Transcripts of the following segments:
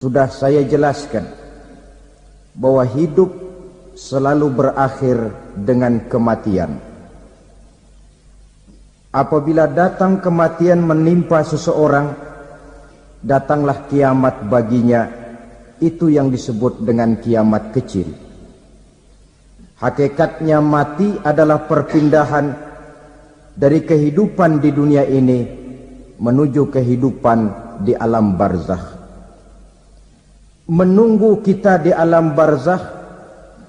Sudah saya jelaskan bahwa hidup selalu berakhir dengan kematian. Apabila datang kematian menimpa seseorang, datanglah kiamat baginya. Itu yang disebut dengan kiamat kecil. Hakikatnya mati adalah perpindahan dari kehidupan di dunia ini menuju kehidupan di alam barzakh. Menunggu kita di alam barzakh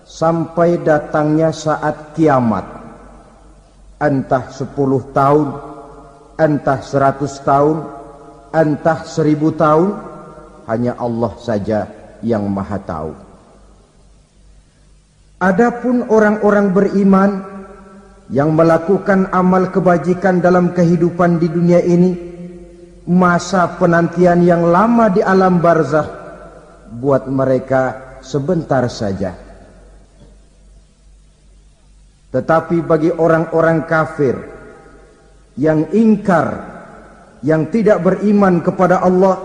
sampai datangnya saat kiamat, entah 10 tahun, entah 100 tahun, entah 1000 tahun, hanya Allah saja yang maha tahu. Adapun orang-orang beriman yang melakukan amal kebajikan dalam kehidupan di dunia ini, masa penantian yang lama di alam barzakh buat mereka sebentar saja. Tetapi bagi orang-orang kafir yang ingkar, yang tidak beriman kepada Allah,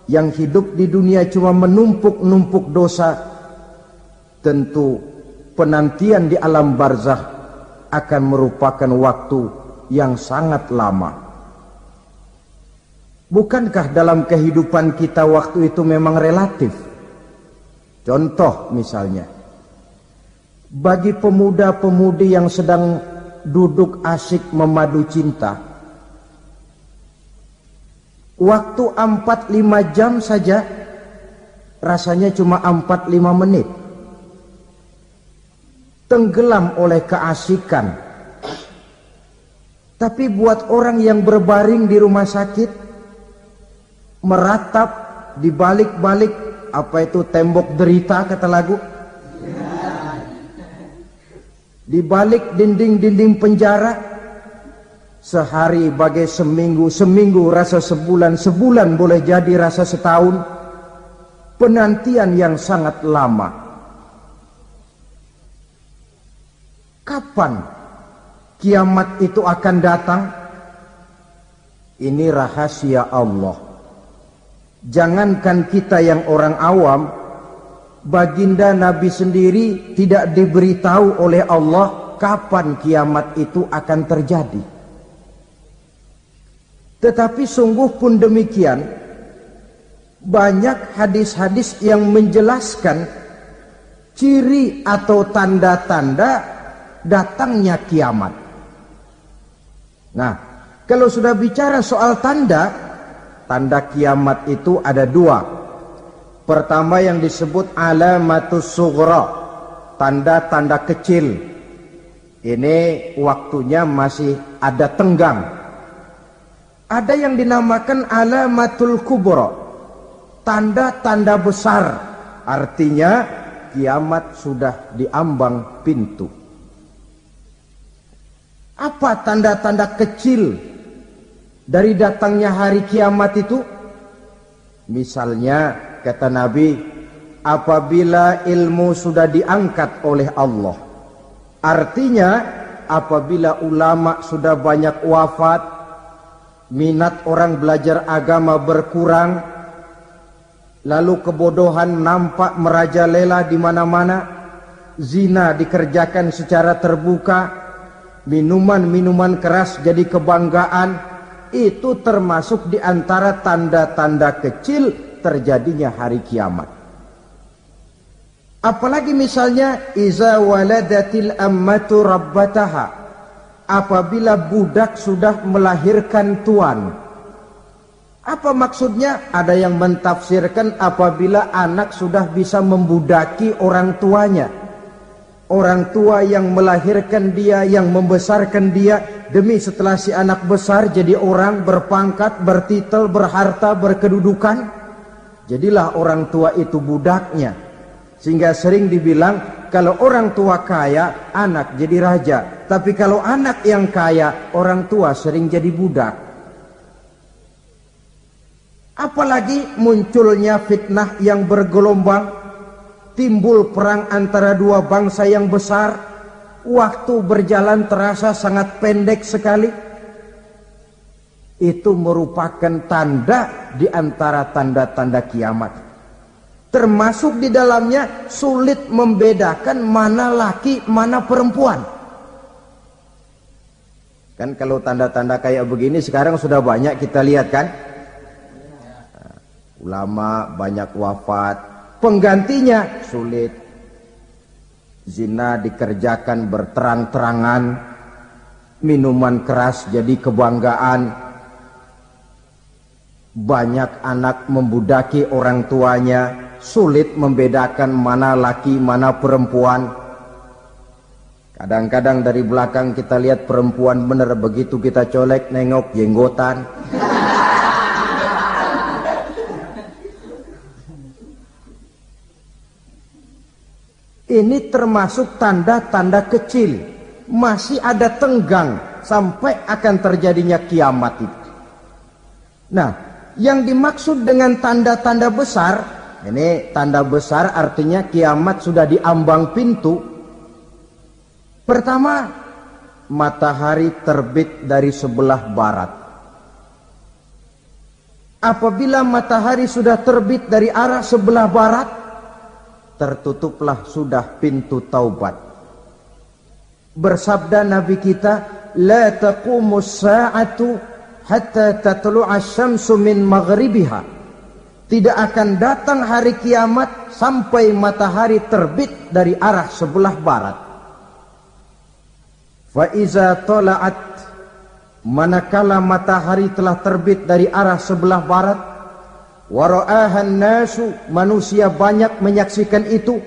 yang hidup di dunia cuma menumpuk-numpuk dosa, tentu penantian di alam barzakh akan merupakan waktu yang sangat lama. Bukankah dalam kehidupan kita waktu itu memang relatif? Contoh misalnya, bagi pemuda-pemudi yang sedang duduk asyik memadu cinta, waktu 4-5 jam saja rasanya cuma 4-5 menit. Tenggelam oleh keasikan. Tapi buat orang yang berbaring di rumah sakit, meratap di balik-balik apa itu tembok derita kata lagu, di balik dinding-dinding penjara, sehari bagai seminggu, seminggu rasa sebulan, sebulan boleh jadi rasa setahun. Penantian yang sangat lama. Kapan kiamat itu akan datang? Ini rahasia Allah. Jangankan kita yang orang awam, baginda Nabi sendiri tidak diberitahu oleh Allah kapan kiamat itu akan terjadi. Tetapi sungguh pun demikian, banyak hadis-hadis yang menjelaskan ciri atau tanda-tanda datangnya kiamat. Nah, kalau sudah bicara soal tanda kiamat itu ada 2. Pertama yang disebut alamatus sughra, tanda-tanda kecil. Ini waktunya masih ada tenggang. Ada yang dinamakan alamatul kubra, tanda-tanda besar. Artinya kiamat sudah diambang pintu. Apa tanda-tanda kecil dari datangnya hari kiamat itu? Misalnya kata Nabi, apabila ilmu sudah diangkat oleh Allah. Artinya apabila ulama sudah banyak wafat, minat orang belajar agama berkurang, lalu kebodohan nampak merajalela di mana-mana, zina dikerjakan secara terbuka, minuman-minuman keras jadi kebanggaan. Itu termasuk di antara tanda-tanda kecil terjadinya hari kiamat. Apalagi misalnya iza waladatil ammatu rabbataha, apabila budak sudah melahirkan tuan. Apa maksudnya? Ada yang mentafsirkan apabila anak sudah bisa membudaki orang tuanya. Orang tua yang melahirkan dia, yang membesarkan dia, demi setelah si anak besar jadi orang berpangkat, bertitel, berharta, berkedudukan, jadilah orang tua itu budaknya. Sehingga sering dibilang kalau orang tua kaya, anak jadi raja. Tapi kalau anak yang kaya, orang tua sering jadi budak. Apalagi munculnya fitnah yang bergelombang, timbul perang antara 2 bangsa yang besar, waktu berjalan terasa sangat pendek sekali. Itu merupakan tanda di antara tanda-tanda kiamat. Termasuk di dalamnya sulit membedakan mana laki, mana perempuan. Kan kalau tanda-tanda kayak begini sekarang sudah banyak kita lihat kan. Ulama banyak wafat, penggantinya sulit. Zina dikerjakan berterang-terangan, minuman keras jadi kebanggaan. Banyak anak membudaki orang tuanya, sulit membedakan mana laki mana perempuan. Kadang-kadang dari belakang kita lihat perempuan bener, begitu kita colek nengok jenggotan. Ini termasuk tanda-tanda kecil, masih ada tenggang sampai akan terjadinya kiamat itu. Nah, yang dimaksud dengan tanda-tanda besar, ini tanda besar artinya kiamat sudah di ambang pintu. Pertama, matahari terbit dari sebelah barat. Apabila matahari sudah terbit dari arah sebelah barat, tertutuplah sudah pintu taubat. Bersabda Nabi kita, la taqumus sa'atu hatta tatlu'a syamsu min maghribiha. Tidak akan datang hari kiamat sampai matahari terbit dari arah sebelah barat. Fa iza tala'at, manakala matahari telah terbit dari arah sebelah barat, wa ra'ahan nasu, manusia banyak menyaksikan itu,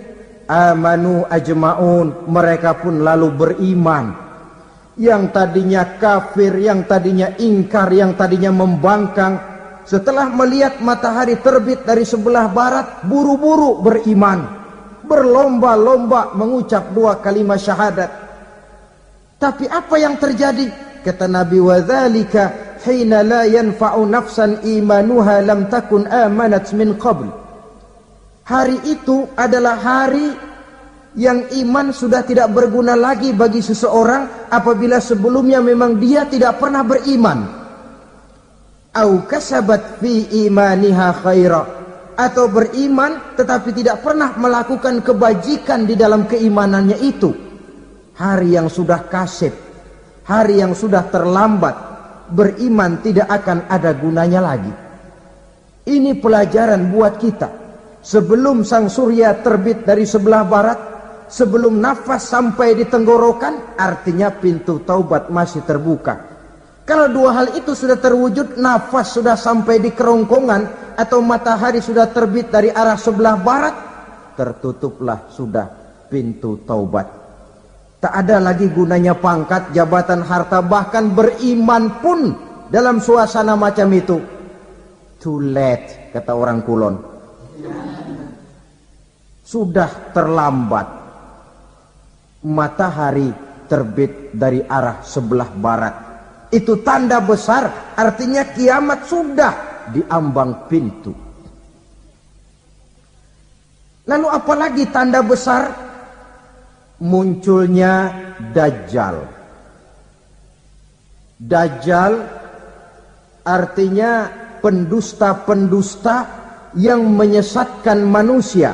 amanu ajma'un, mereka pun lalu beriman. Yang tadinya kafir, yang tadinya ingkar, yang tadinya membangkang, setelah melihat matahari terbit dari sebelah barat, buru-buru beriman, berlomba-lomba mengucap 2 kalimat syahadat. Tapi apa yang terjadi? Kata Nabi, wa dzalika hina la yanfa'u nafsan imanuha lam takun amanat min qabl. Hari itu adalah hari yang iman sudah tidak berguna lagi bagi seseorang apabila sebelumnya memang dia tidak pernah beriman. Au kasabat fi imaniha khaira, atau beriman tetapi tidak pernah melakukan kebajikan di dalam keimanannya itu. Hari yang sudah kasib, hari yang sudah terlambat, beriman tidak akan ada gunanya lagi. Ini pelajaran buat kita. Sebelum sang surya terbit dari sebelah barat, sebelum nafas sampai di tenggorokan, artinya pintu taubat masih terbuka. Kalau 2 hal itu sudah terwujud, nafas sudah sampai di kerongkongan, atau matahari sudah terbit dari arah sebelah barat, tertutuplah sudah pintu taubat. Tak ada lagi gunanya pangkat, jabatan, harta, bahkan beriman pun dalam suasana macam itu. Too late, kata orang Kulon. Sudah terlambat. Matahari terbit dari arah sebelah barat. Itu tanda besar, artinya kiamat sudah di ambang pintu. Lalu apalagi tanda besar? Munculnya Dajjal. Dajjal artinya pendusta-pendusta yang menyesatkan manusia.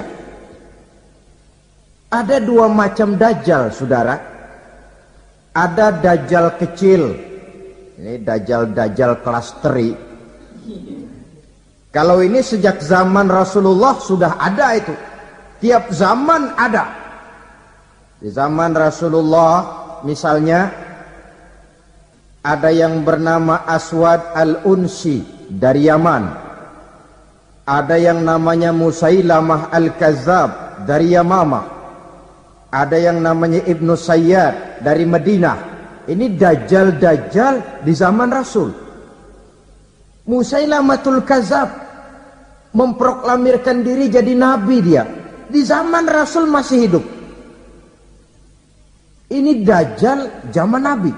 Ada 2 macam Dajjal, saudara. Ada Dajjal kecil. Ini Dajjal kelas teri. Kalau ini sejak zaman Rasulullah sudah ada itu. Tiap zaman ada. Di zaman Rasulullah misalnya ada yang bernama Aswad al-Unsi dari Yaman. Ada yang namanya Musailamah al-Kazzab dari Yamamah. Ada yang namanya Ibnu Sayyad dari Madinah. Ini Dajjal-Dajjal di zaman Rasul. Musailamatul Kazzab memproklamirkan diri jadi nabi dia. Di zaman Rasul masih hidup. Ini Dajjal zaman Nabi.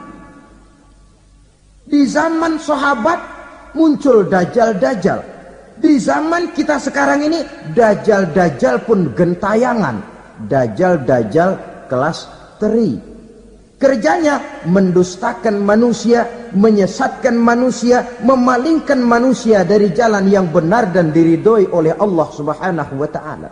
Di zaman sahabat muncul Dajjal-Dajjal. Di zaman kita sekarang ini Dajjal-Dajjal pun gentayangan. Dajjal-Dajjal kelas teri. Kerjanya mendustakan manusia, menyesatkan manusia, memalingkan manusia dari jalan yang benar dan diridhoi oleh Allah Subhanahu wa taala.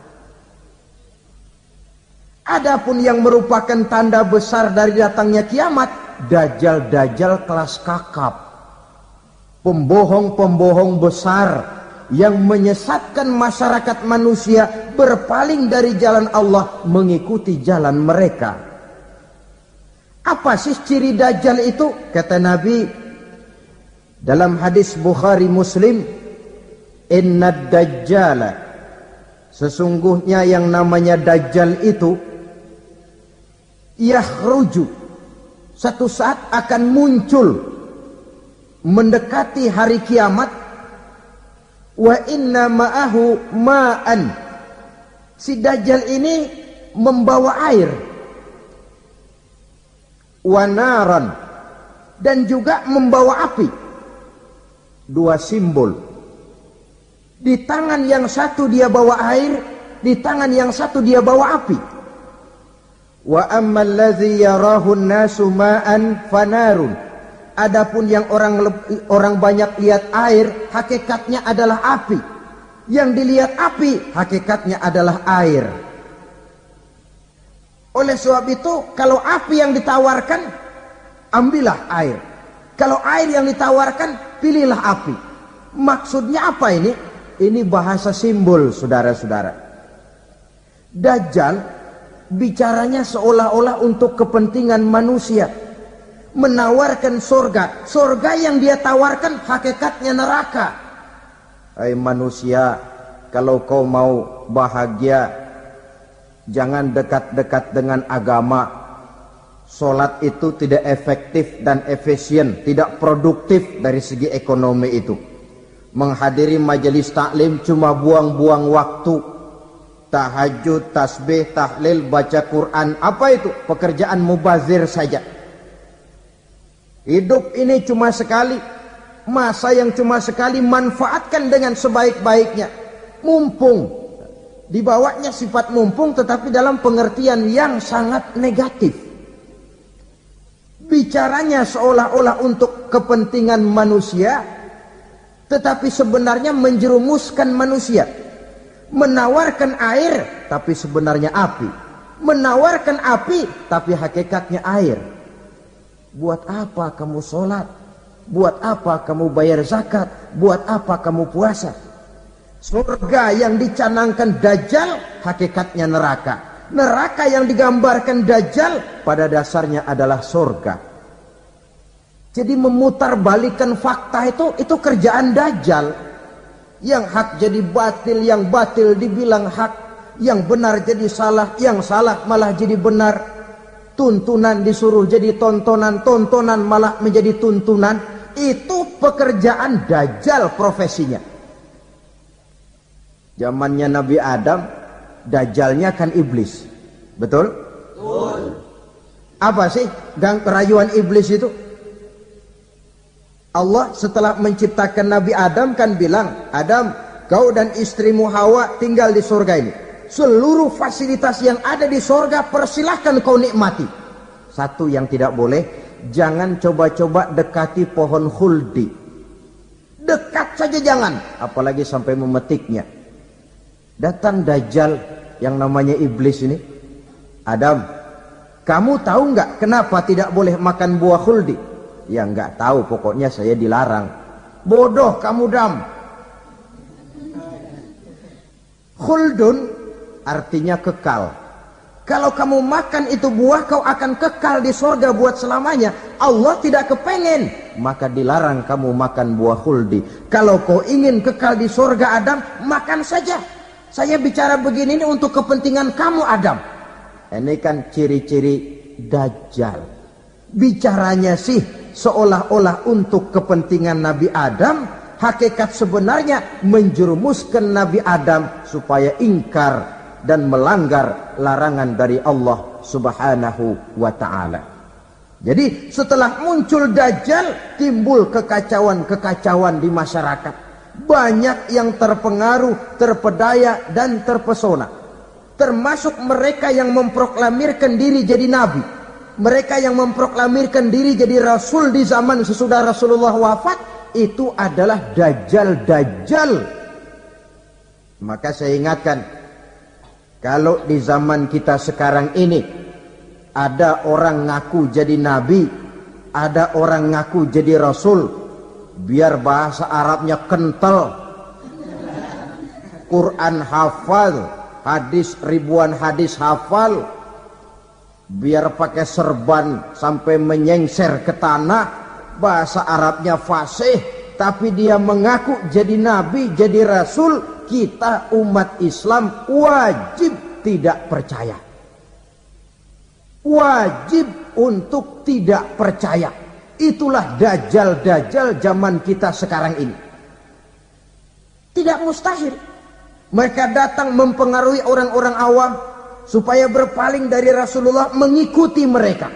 Adapun yang merupakan tanda besar dari datangnya kiamat, dajjal-dajjal kelas kakap, pembohong-pembohong besar yang menyesatkan masyarakat manusia berpaling dari jalan Allah mengikuti jalan mereka. Apa sih ciri dajjal itu? Kata Nabi dalam hadis Bukhari Muslim, innad dajjala, sesungguhnya yang namanya dajjal itu yakhruju, satu saat akan muncul mendekati hari kiamat, wa inna ma'ahu ma'an, si dajjal ini membawa air, wanaran, dan juga membawa api. Dua simbol. Di tangan yang satu dia bawa air, di tangan yang satu dia bawa api. Wa ammal ladzi yarahu an-nasu ma'an fanarun, adapun yang orang banyak lihat air, hakikatnya adalah api. Yang dilihat api, hakikatnya adalah air. Oleh sebab itu, kalau api yang ditawarkan, ambillah air. Kalau air yang ditawarkan, pilihlah api. Maksudnya apa ini? Ini bahasa simbol, saudara-saudara. Dajjal bicaranya seolah-olah untuk kepentingan manusia. Menawarkan surga. Surga yang dia tawarkan, hakikatnya neraka. Hai manusia, kalau kau mau bahagia, jangan dekat-dekat dengan agama. Solat itu tidak efektif dan efisien, tidak produktif dari segi ekonomi itu. Menghadiri majelis taklim cuma buang-buang waktu. Tahajud, tasbih, tahlil, baca Quran, apa itu? Pekerjaan mubazir saja. Hidup ini cuma sekali, masa yang cuma sekali, manfaatkan dengan sebaik-baiknya. Mumpung. Dibawanya sifat mumpung, tetapi dalam pengertian yang sangat negatif. Bicaranya seolah-olah untuk kepentingan manusia, tetapi sebenarnya menjerumuskan manusia. Menawarkan air, tapi sebenarnya api. Menawarkan api, tapi hakikatnya air. Buat apa kamu sholat? Buat apa kamu bayar zakat? Buat apa kamu puasa? Surga yang dicanangkan dajjal, hakikatnya neraka. Neraka yang digambarkan dajjal, pada dasarnya adalah surga. Jadi memutarbalikkan fakta itu kerjaan dajjal. Yang hak jadi batil, yang batil dibilang hak, yang benar jadi salah, yang salah malah jadi benar. Tuntunan disuruh jadi tontonan, tontonan malah menjadi tuntunan. Itu pekerjaan dajjal profesinya. Zamannya Nabi Adam, dajjalnya kan iblis. Betul? Betul. Apa sih rayuan iblis itu? Allah setelah menciptakan Nabi Adam kan bilang, Adam, kau dan istrimu Hawa tinggal di surga ini. Seluruh fasilitas yang ada di surga persilahkan kau nikmati. Satu yang tidak boleh, jangan coba-coba dekati pohon khuldi. Dekat saja jangan, apalagi sampai memetiknya. Datang dajjal yang namanya iblis ini. Adam, kamu tahu nggak kenapa tidak boleh makan buah khuldi? Ya nggak tahu, pokoknya saya dilarang. Bodoh kamu, Dam. Khuldun artinya kekal. Kalau kamu makan itu buah, kau akan kekal di surga buat selamanya. Allah tidak kepengen, maka dilarang kamu makan buah khuldi. Kalau kau ingin kekal di surga, Adam, makan saja. Saya bicara begini ini untuk kepentingan kamu, Adam. Ini kan ciri-ciri dajjal. Bicaranya sih seolah-olah untuk kepentingan Nabi Adam, hakikat sebenarnya menjerumuskan Nabi Adam supaya ingkar dan melanggar larangan dari Allah Subhanahu wa ta'ala. Jadi setelah muncul dajjal, timbul kekacauan-kekacauan di masyarakat. Banyak yang terpengaruh, terpedaya dan terpesona. Termasuk mereka yang memproklamirkan diri jadi nabi. mereka yang memproklamirkan diri jadi rasul di zaman sesudah Rasulullah wafat, itu adalah dajjal-dajjal. Maka saya ingatkan, kalau di zaman kita sekarang ini ada orang ngaku jadi nabi, ada orang ngaku jadi rasul, biar bahasa Arabnya kental, Quran hafal, hadis ribuan hadis hafal, biar pakai serban sampai menyengser ke tanah, bahasa Arabnya fasih, tapi dia mengaku jadi nabi, jadi rasul, kita umat Islam wajib tidak percaya. Wajib untuk tidak percaya. Itulah dajjal-dajjal zaman kita sekarang ini. Tidak mustahil mereka datang mempengaruhi orang-orang awam supaya berpaling dari Rasulullah, mengikuti mereka.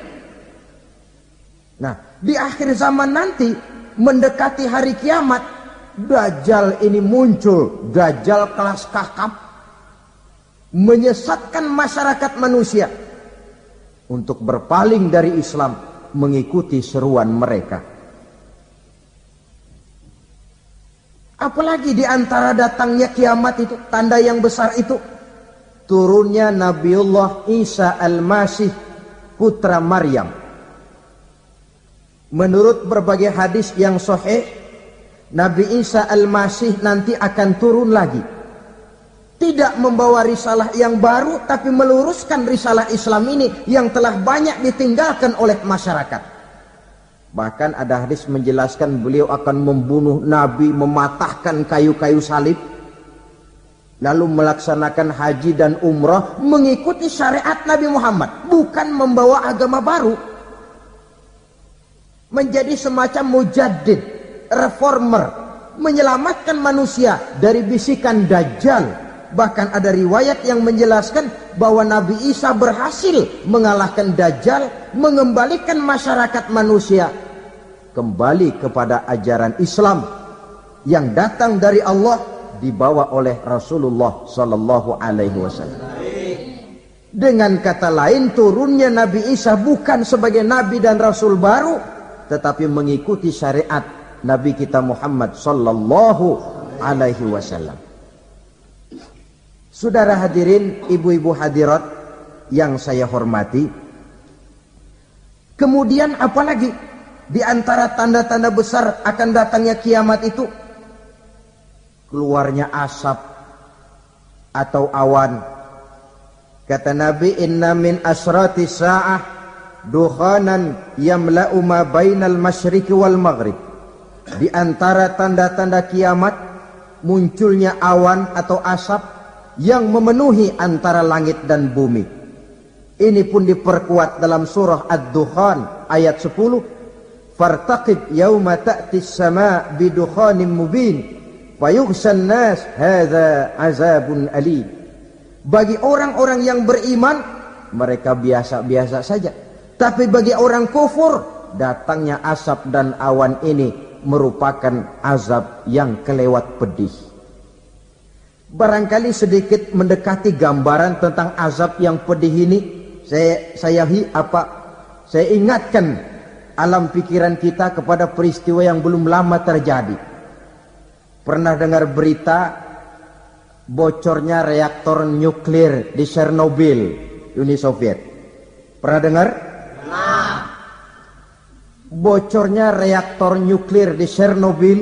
Nah, di akhir zaman nanti, mendekati hari kiamat, dajjal ini muncul, dajjal kelas kakap, menyesatkan masyarakat manusia untuk berpaling dari Islam, mengikuti seruan mereka. Apalagi di antara datangnya kiamat itu, tanda yang besar itu, turunnya Nabiullah Isa Al-Masih, putra Maryam. Menurut berbagai hadis yang sahih, Nabi Isa Al-Masih nanti akan turun lagi. Tidak membawa risalah yang baru, tapi meluruskan risalah Islam ini yang telah banyak ditinggalkan oleh masyarakat. Bahkan ada hadis menjelaskan beliau akan membunuh Nabi, mematahkan kayu-kayu salib, lalu melaksanakan haji dan umrah mengikuti syariat Nabi Muhammad, bukan membawa agama baru. Menjadi semacam mujaddid, reformer, menyelamatkan manusia dari bisikan dajjal. Bahkan ada riwayat yang menjelaskan bahwa Nabi Isa berhasil mengalahkan dajjal, mengembalikan masyarakat manusia kembali kepada ajaran Islam yang datang dari Allah, dibawa oleh Rasulullah sallallahu alaihi wasallam. Dengan kata lain, turunnya Nabi Isa bukan sebagai nabi dan rasul baru, tetapi mengikuti syariat Nabi kita Muhammad sallallahu alaihi wasallam. Saudara hadirin, ibu-ibu hadirat yang saya hormati, kemudian apalagi di antara tanda-tanda besar akan datangnya kiamat itu? Keluarnya asap atau awan. Kata Nabi, inna min asrati sa'ah dukhanan yamla'u ma bainal masyriqi wal maghrib. Di antara tanda-tanda kiamat, munculnya awan atau asap yang memenuhi antara langit dan bumi. Ini pun diperkuat dalam surah Ad-Dukhan ayat 10. Fartaqib yawma ta'ti as-sama' bidukhanin mubin fayughshan nas hadza azabun alim. Bagi orang-orang yang beriman, mereka biasa-biasa saja. Tapi bagi orang kufur, datangnya asap dan awan ini merupakan azab yang kelewat pedih. Barangkali sedikit mendekati gambaran tentang azab yang pedih ini, saya ingatkan alam pikiran kita kepada peristiwa yang belum lama terjadi. Pernah dengar berita bocornya reaktor nuklir di Chernobyl, Uni Soviet? Pernah dengar? Nah. Bocornya reaktor nuklir di Chernobyl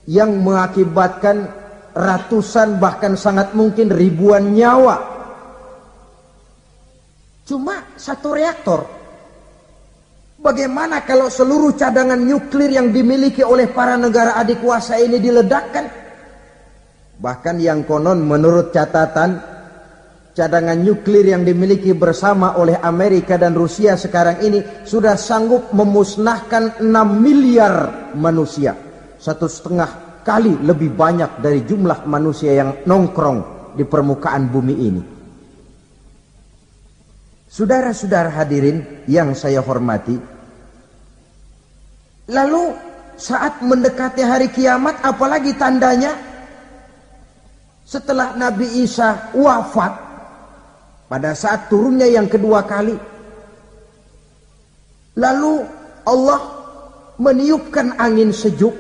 yang mengakibatkan ratusan bahkan sangat mungkin ribuan nyawa. Cuma satu reaktor. Bagaimana kalau seluruh cadangan nuklir yang dimiliki oleh para negara adik kuasa ini diledakkan? Bahkan yang konon menurut catatan, cadangan nuklir yang dimiliki bersama oleh Amerika dan Rusia sekarang ini sudah sanggup memusnahkan 6 miliar manusia. 1,5 kali lebih banyak dari jumlah manusia yang nongkrong di permukaan bumi ini. Saudara-saudara hadirin yang saya hormati, lalu saat mendekati hari kiamat, apalagi tandanya? Setelah Nabi Isa wafat, pada saat turunnya yang kedua kali, Lalu Allah meniupkan angin sejuk.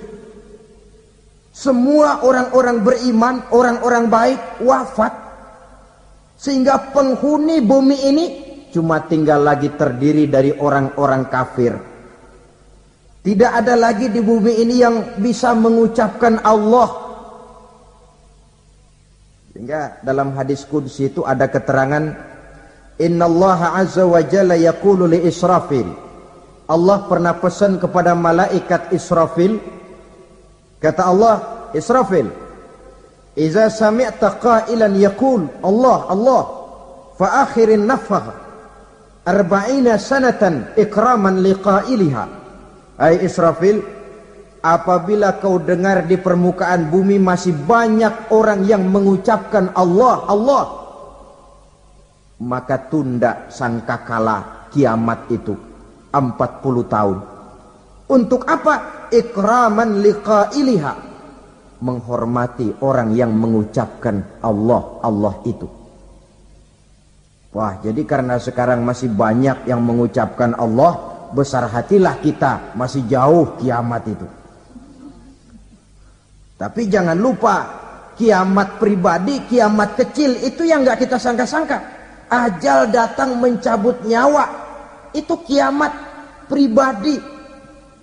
Semua orang-orang beriman, orang-orang baik wafat. Sehingga penghuni bumi ini cuma tinggal lagi terdiri dari orang-orang kafir. Tidak ada lagi di bumi ini yang bisa mengucapkan Allah. Sehingga dalam hadis qudsi itu ada keterangan, Innallaha azza wa jalla yaqulu li Israfil. Allah pernah pesan kepada malaikat Israfil. Kata Allah, Israfil, Iza sami'ta qailan yaqul Allah Allah fa akhirin nafakh 40 sanatan ikraman liqailiha. Hai Israfil, apabila kau dengar di permukaan bumi masih banyak orang yang mengucapkan Allah Allah, maka tunda sangkakala kiamat itu 40 tahun. Untuk apa? Ikraman liqailiha, menghormati orang yang mengucapkan Allah Allah itu. Wah, jadi karena sekarang masih banyak yang mengucapkan Allah, besar hatilah kita, masih jauh kiamat itu. Tapi jangan lupa, kiamat pribadi, kiamat kecil itu yang gak kita sangka-sangka. Ajal datang mencabut nyawa, itu kiamat pribadi.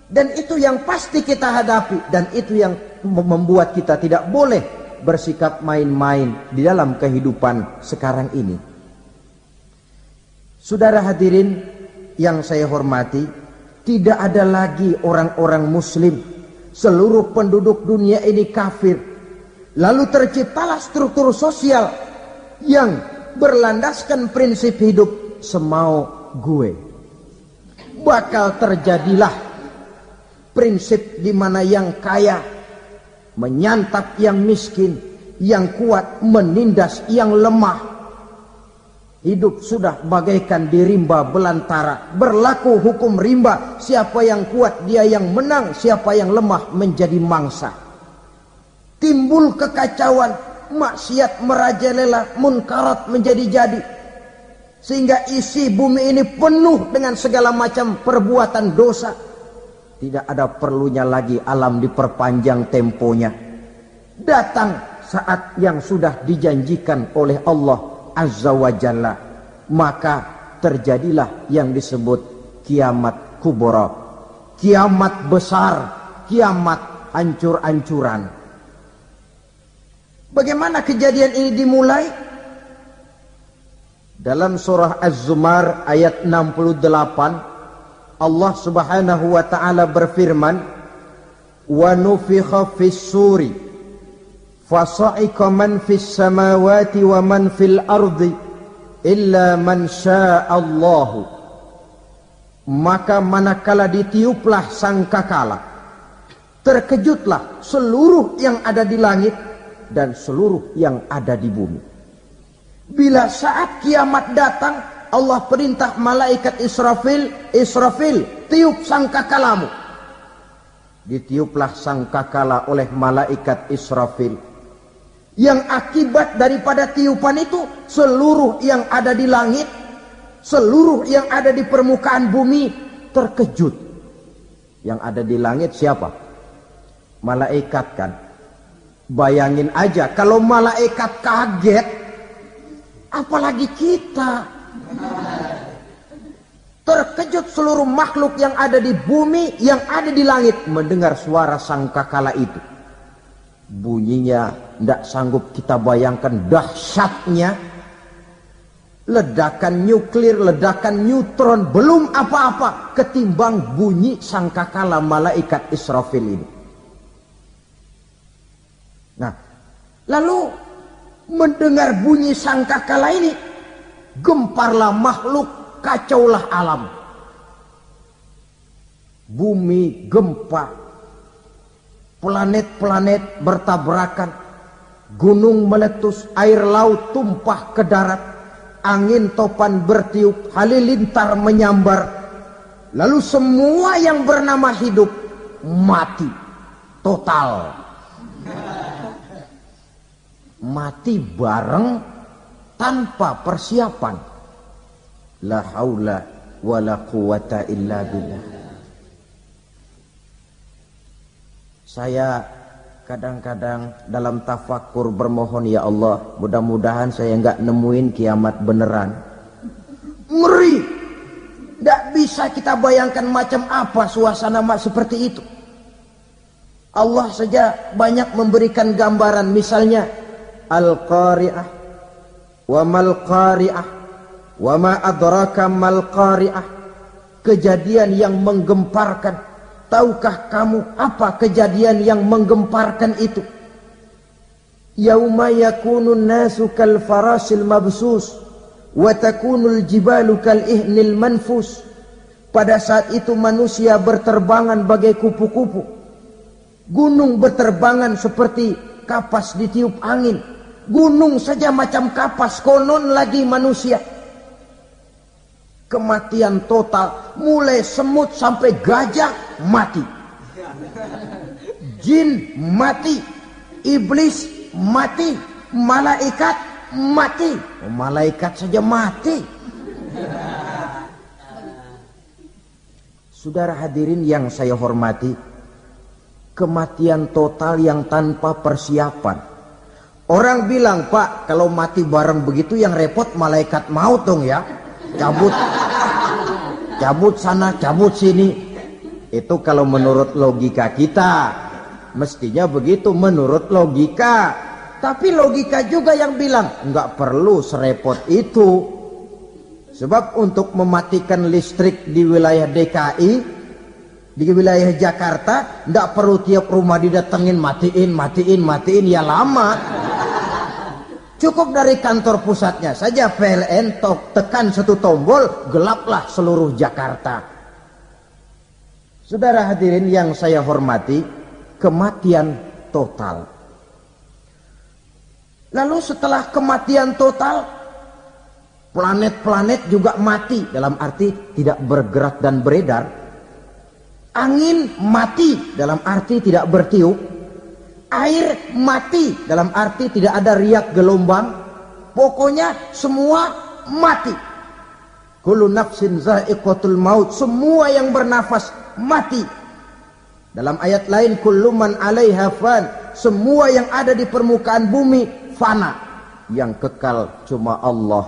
Dan itu yang pasti kita hadapi. Dan itu yang membuat kita tidak boleh bersikap main-main di dalam kehidupan sekarang ini. Saudara hadirin yang saya hormati, tidak ada lagi orang-orang muslim. Seluruh penduduk dunia ini kafir. Lalu terciptalah struktur sosial yang berlandaskan prinsip hidup semau gue. Bakal terjadilah prinsip di mana yang kaya menyantap yang miskin, yang kuat menindas yang lemah. Hidup sudah bagaikan di rimba belantara. Berlaku hukum rimba, siapa yang kuat dia yang menang, siapa yang lemah menjadi mangsa. Timbul kekacauan, maksiat merajalela, munkarat menjadi-jadi. Sehingga isi bumi ini penuh dengan segala macam perbuatan dosa. Tidak ada perlunya lagi alam diperpanjang temponya. Datang saat yang sudah dijanjikan oleh Allah Azza wa Jalla. Maka terjadilah yang disebut kiamat kubra. Kiamat besar, kiamat hancur-hancuran. Bagaimana kejadian ini dimulai? Dalam surah Az-Zumar ayat 68, Allah subhanahu wa ta'ala berfirman, wa nufikha fis suri fasa'iqa man fis samawati wa man fil ardi illa man sya'allahu. Maka manakala ditiuplah sangkakala, terkejutlah seluruh yang ada di langit dan seluruh yang ada di bumi. Bila saat kiamat datang, Allah perintah malaikat Israfil, Israfil, tiup sangkakalamu. Ditiuplah sangkakala oleh malaikat Israfil. Yang akibat daripada tiupan itu, seluruh yang ada di langit, seluruh yang ada di permukaan bumi terkejut. Yang ada di langit siapa? Malaikat kan. Bayangin aja kalau malaikat kaget, apalagi kita. Terkejut seluruh makhluk yang ada di bumi, yang ada di langit mendengar suara sangkakala itu. Bunyinya tidak sanggup kita bayangkan dahsyatnya. Ledakan nuklir, ledakan neutron, belum apa-apa ketimbang bunyi sangkakala malaikat Israfil ini. Nah, lalu mendengar bunyi sangkakala ini, gemparlah makhluk, kacaulah alam. Bumi gempa, planet-planet bertabrakan, gunung meletus, air laut tumpah ke darat, angin topan bertiup, halilintar menyambar. Lalu semua yang bernama hidup mati total. Mati bareng tanpa persiapan. La haula wala quwata illa billah. Saya kadang-kadang dalam tafakur bermohon, ya Allah, mudah-mudahan saya enggak nemuin kiamat beneran. Ngeri. Tidak bisa kita bayangkan macam apa suasana seperti itu. Allah saja banyak memberikan gambaran, misalnya Al-Qari'ah, wa mal qari'ah, wa ma adraka mal qari'ah. Kejadian yang menggemparkan. Tahukah kamu apa kejadian yang menggemparkan itu? Yauma yakunun nasu kal farasil mabsus wa takunul jibalu kal ihnil manfus. Pada saat itu manusia berterbangan bagai kupu-kupu. Gunung berterbangan seperti kapas ditiup angin. Gunung saja macam kapas, konon lagi manusia. Kematian total, mulai semut sampai gajah mati. Jin mati, iblis mati, malaikat mati. Malaikat saja mati. Saudara hadirin yang saya hormati, kematian total yang tanpa persiapan. Orang bilang, Pak, kalau mati bareng begitu yang repot malaikat maut dong ya. Cabut sana, cabut sini. Itu kalau menurut logika kita. Mestinya begitu menurut logika. Tapi logika juga yang bilang, enggak perlu serepot itu. Sebab untuk mematikan listrik di wilayah DKI, di wilayah Jakarta, enggak perlu tiap rumah didatengin, matiin, ya lama. Cukup dari kantor pusatnya saja PLN, tekan satu tombol, gelaplah seluruh Jakarta. Saudara hadirin yang saya hormati, kematian total. Lalu setelah kematian total, planet-planet juga mati, dalam arti tidak bergerak dan beredar. Angin mati, dalam arti tidak bertiup. Air mati, dalam arti tidak ada riak gelombang. Pokoknya semua mati. Kullu nafsin za'iqatul maut, semua yang bernafas mati. Dalam ayat lain, kullu man 'alaiha fan, semua yang ada di permukaan bumi fana. Yang kekal cuma Allah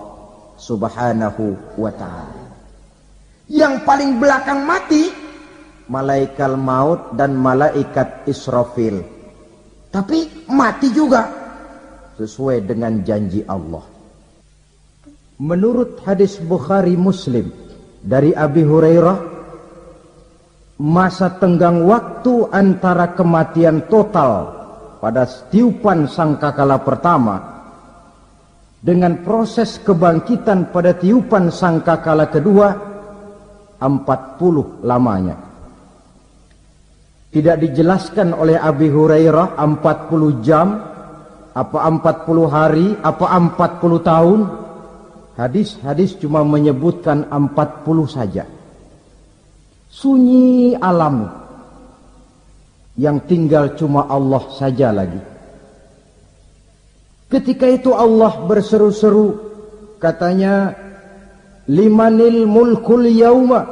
Subhanahu wa ta'ala. Yang paling belakang mati malaikat maut dan malaikat Israfil. Tapi mati juga sesuai dengan janji Allah. Menurut hadis Bukhari Muslim dari Abi Hurairah, masa tenggang waktu antara kematian total pada tiupan sangkakala pertama dengan proses kebangkitan pada tiupan sangkakala kedua 40 lamanya. Tidak dijelaskan oleh Abi Hurairah 40 jam, apa 40 hari, apa 40 tahun. Hadis-hadis cuma menyebutkan 40 saja. Sunyi alam, yang tinggal cuma Allah saja lagi. Ketika itu Allah berseru-seru, katanya, limanil mulkul yauma.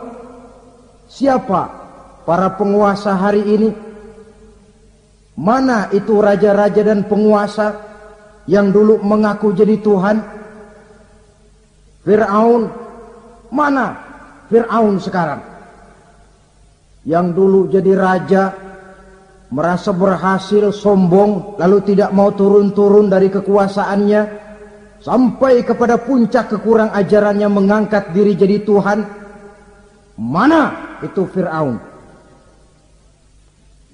Siapa para penguasa hari ini? Mana itu raja-raja dan penguasa yang dulu mengaku jadi Tuhan? Fir'aun. Mana Fir'aun sekarang? Yang dulu jadi raja, merasa berhasil, sombong, lalu tidak mau turun-turun dari kekuasaannya, sampai kepada puncak kekurang ajarannya mengangkat diri jadi Tuhan. Mana itu Fir'aun?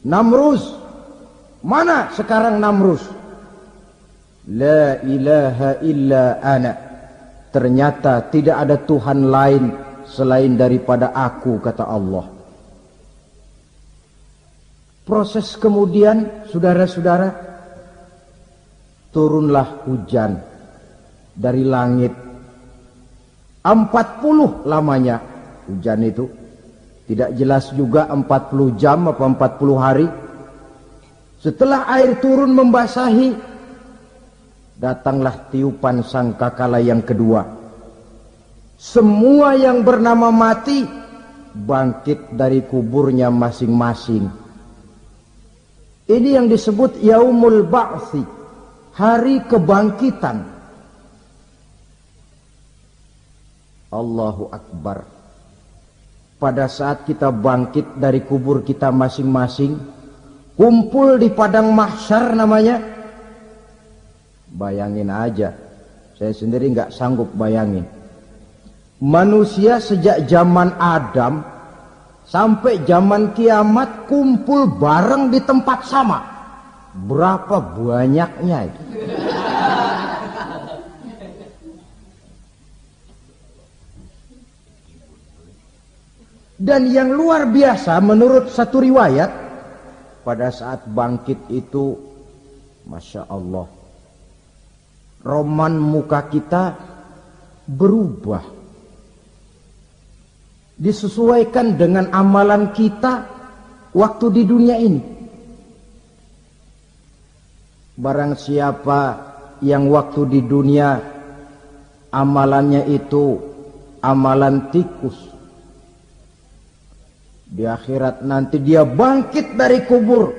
Namrus. Mana sekarang Namrus? La ilaha illa ana. Ternyata tidak ada Tuhan lain selain daripada aku, kata Allah. Proses kemudian, saudara-saudara, turunlah hujan dari langit. 40 lamanya hujan itu. Tidak jelas juga 40 jam apa 40 hari. Setelah air turun membasahi, datanglah tiupan sangkakala yang kedua. Semua yang bernama mati bangkit dari kuburnya masing-masing. Ini yang disebut yaumul ba'tsi, hari kebangkitan. Allahu Akbar. Pada saat kita bangkit dari kubur kita masing-masing, kumpul di padang mahsyar namanya. Bayangin aja, saya sendiri nggak sanggup bayangin. Manusia sejak zaman Adam sampai zaman kiamat kumpul bareng di tempat sama. Berapa banyaknya itu? Dan yang luar biasa menurut satu riwayat, pada saat bangkit itu, Masya Allah, roman muka kita berubah, disesuaikan dengan amalan kita waktu di dunia ini. Barang siapa yang waktu di dunia amalannya itu amalan tikus, di akhirat nanti dia bangkit dari kubur,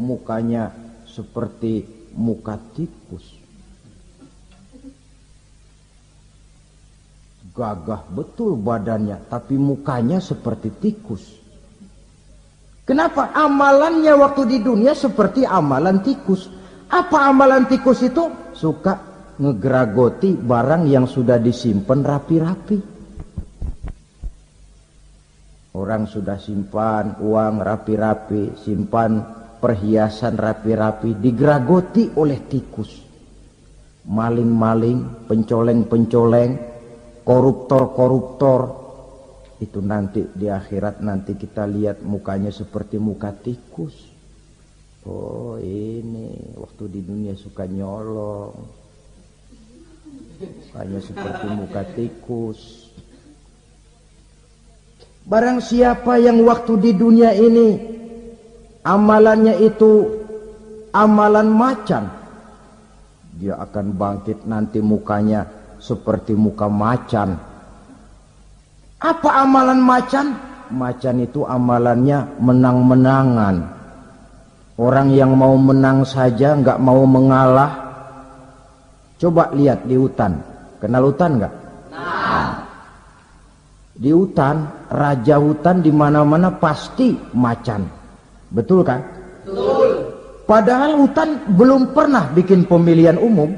mukanya seperti muka tikus. Gagah betul badannya, tapi mukanya seperti tikus. Kenapa? Amalannya waktu di dunia seperti amalan tikus. Apa amalan tikus itu? Suka ngegeragoti barang yang sudah disimpan rapi-rapi. Orang sudah simpan uang rapi-rapi, simpan perhiasan rapi-rapi, digeragoti oleh tikus. Maling-maling, pencoleng-pencoleng, koruptor-koruptor, itu nanti di akhirat nanti kita lihat mukanya seperti muka tikus. Oh, ini waktu di dunia suka nyolong, mukanya seperti muka tikus. Barang siapa yang waktu di dunia ini amalannya itu amalan macan, dia akan bangkit nanti mukanya seperti muka macan. Apa amalan macan? Macan itu amalannya menang-menangan. Orang yang mau menang saja nggak mau mengalah. Coba lihat di hutan. Kenal hutan nggak? Nah. Di hutan, raja hutan di mana-mana pasti macan. Betul kan? Betul. Padahal hutan belum pernah bikin pemilihan umum.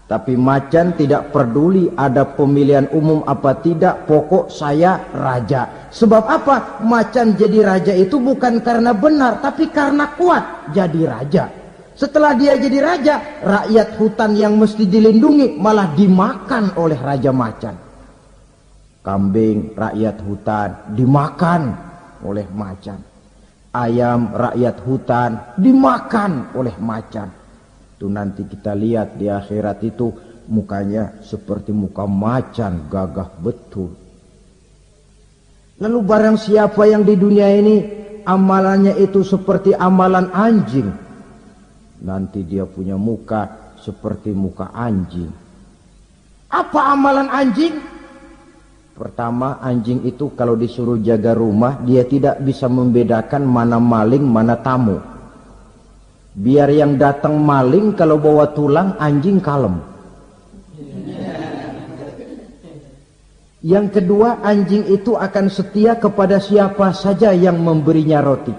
Tapi macan tidak peduli ada pemilihan umum apa tidak, pokok saya raja. Sebab apa? Macan jadi raja itu bukan karena benar, tapi karena kuat jadi raja. Setelah dia jadi raja, rakyat hutan yang mesti dilindungi malah dimakan oleh raja macan. Kambing rakyat hutan dimakan oleh macan. Ayam rakyat hutan dimakan oleh macan. Itu nanti kita lihat di akhirat itu mukanya seperti muka macan, gagah betul. Lalu barang siapa yang di dunia ini amalannya itu seperti amalan anjing, nanti dia punya muka seperti muka anjing. Apa amalan anjing? Pertama, anjing itu kalau disuruh jaga rumah, dia tidak bisa membedakan mana maling, mana tamu. Biar yang datang maling, kalau bawa tulang, anjing kalem. Yang kedua, anjing itu akan setia kepada siapa saja yang memberinya roti.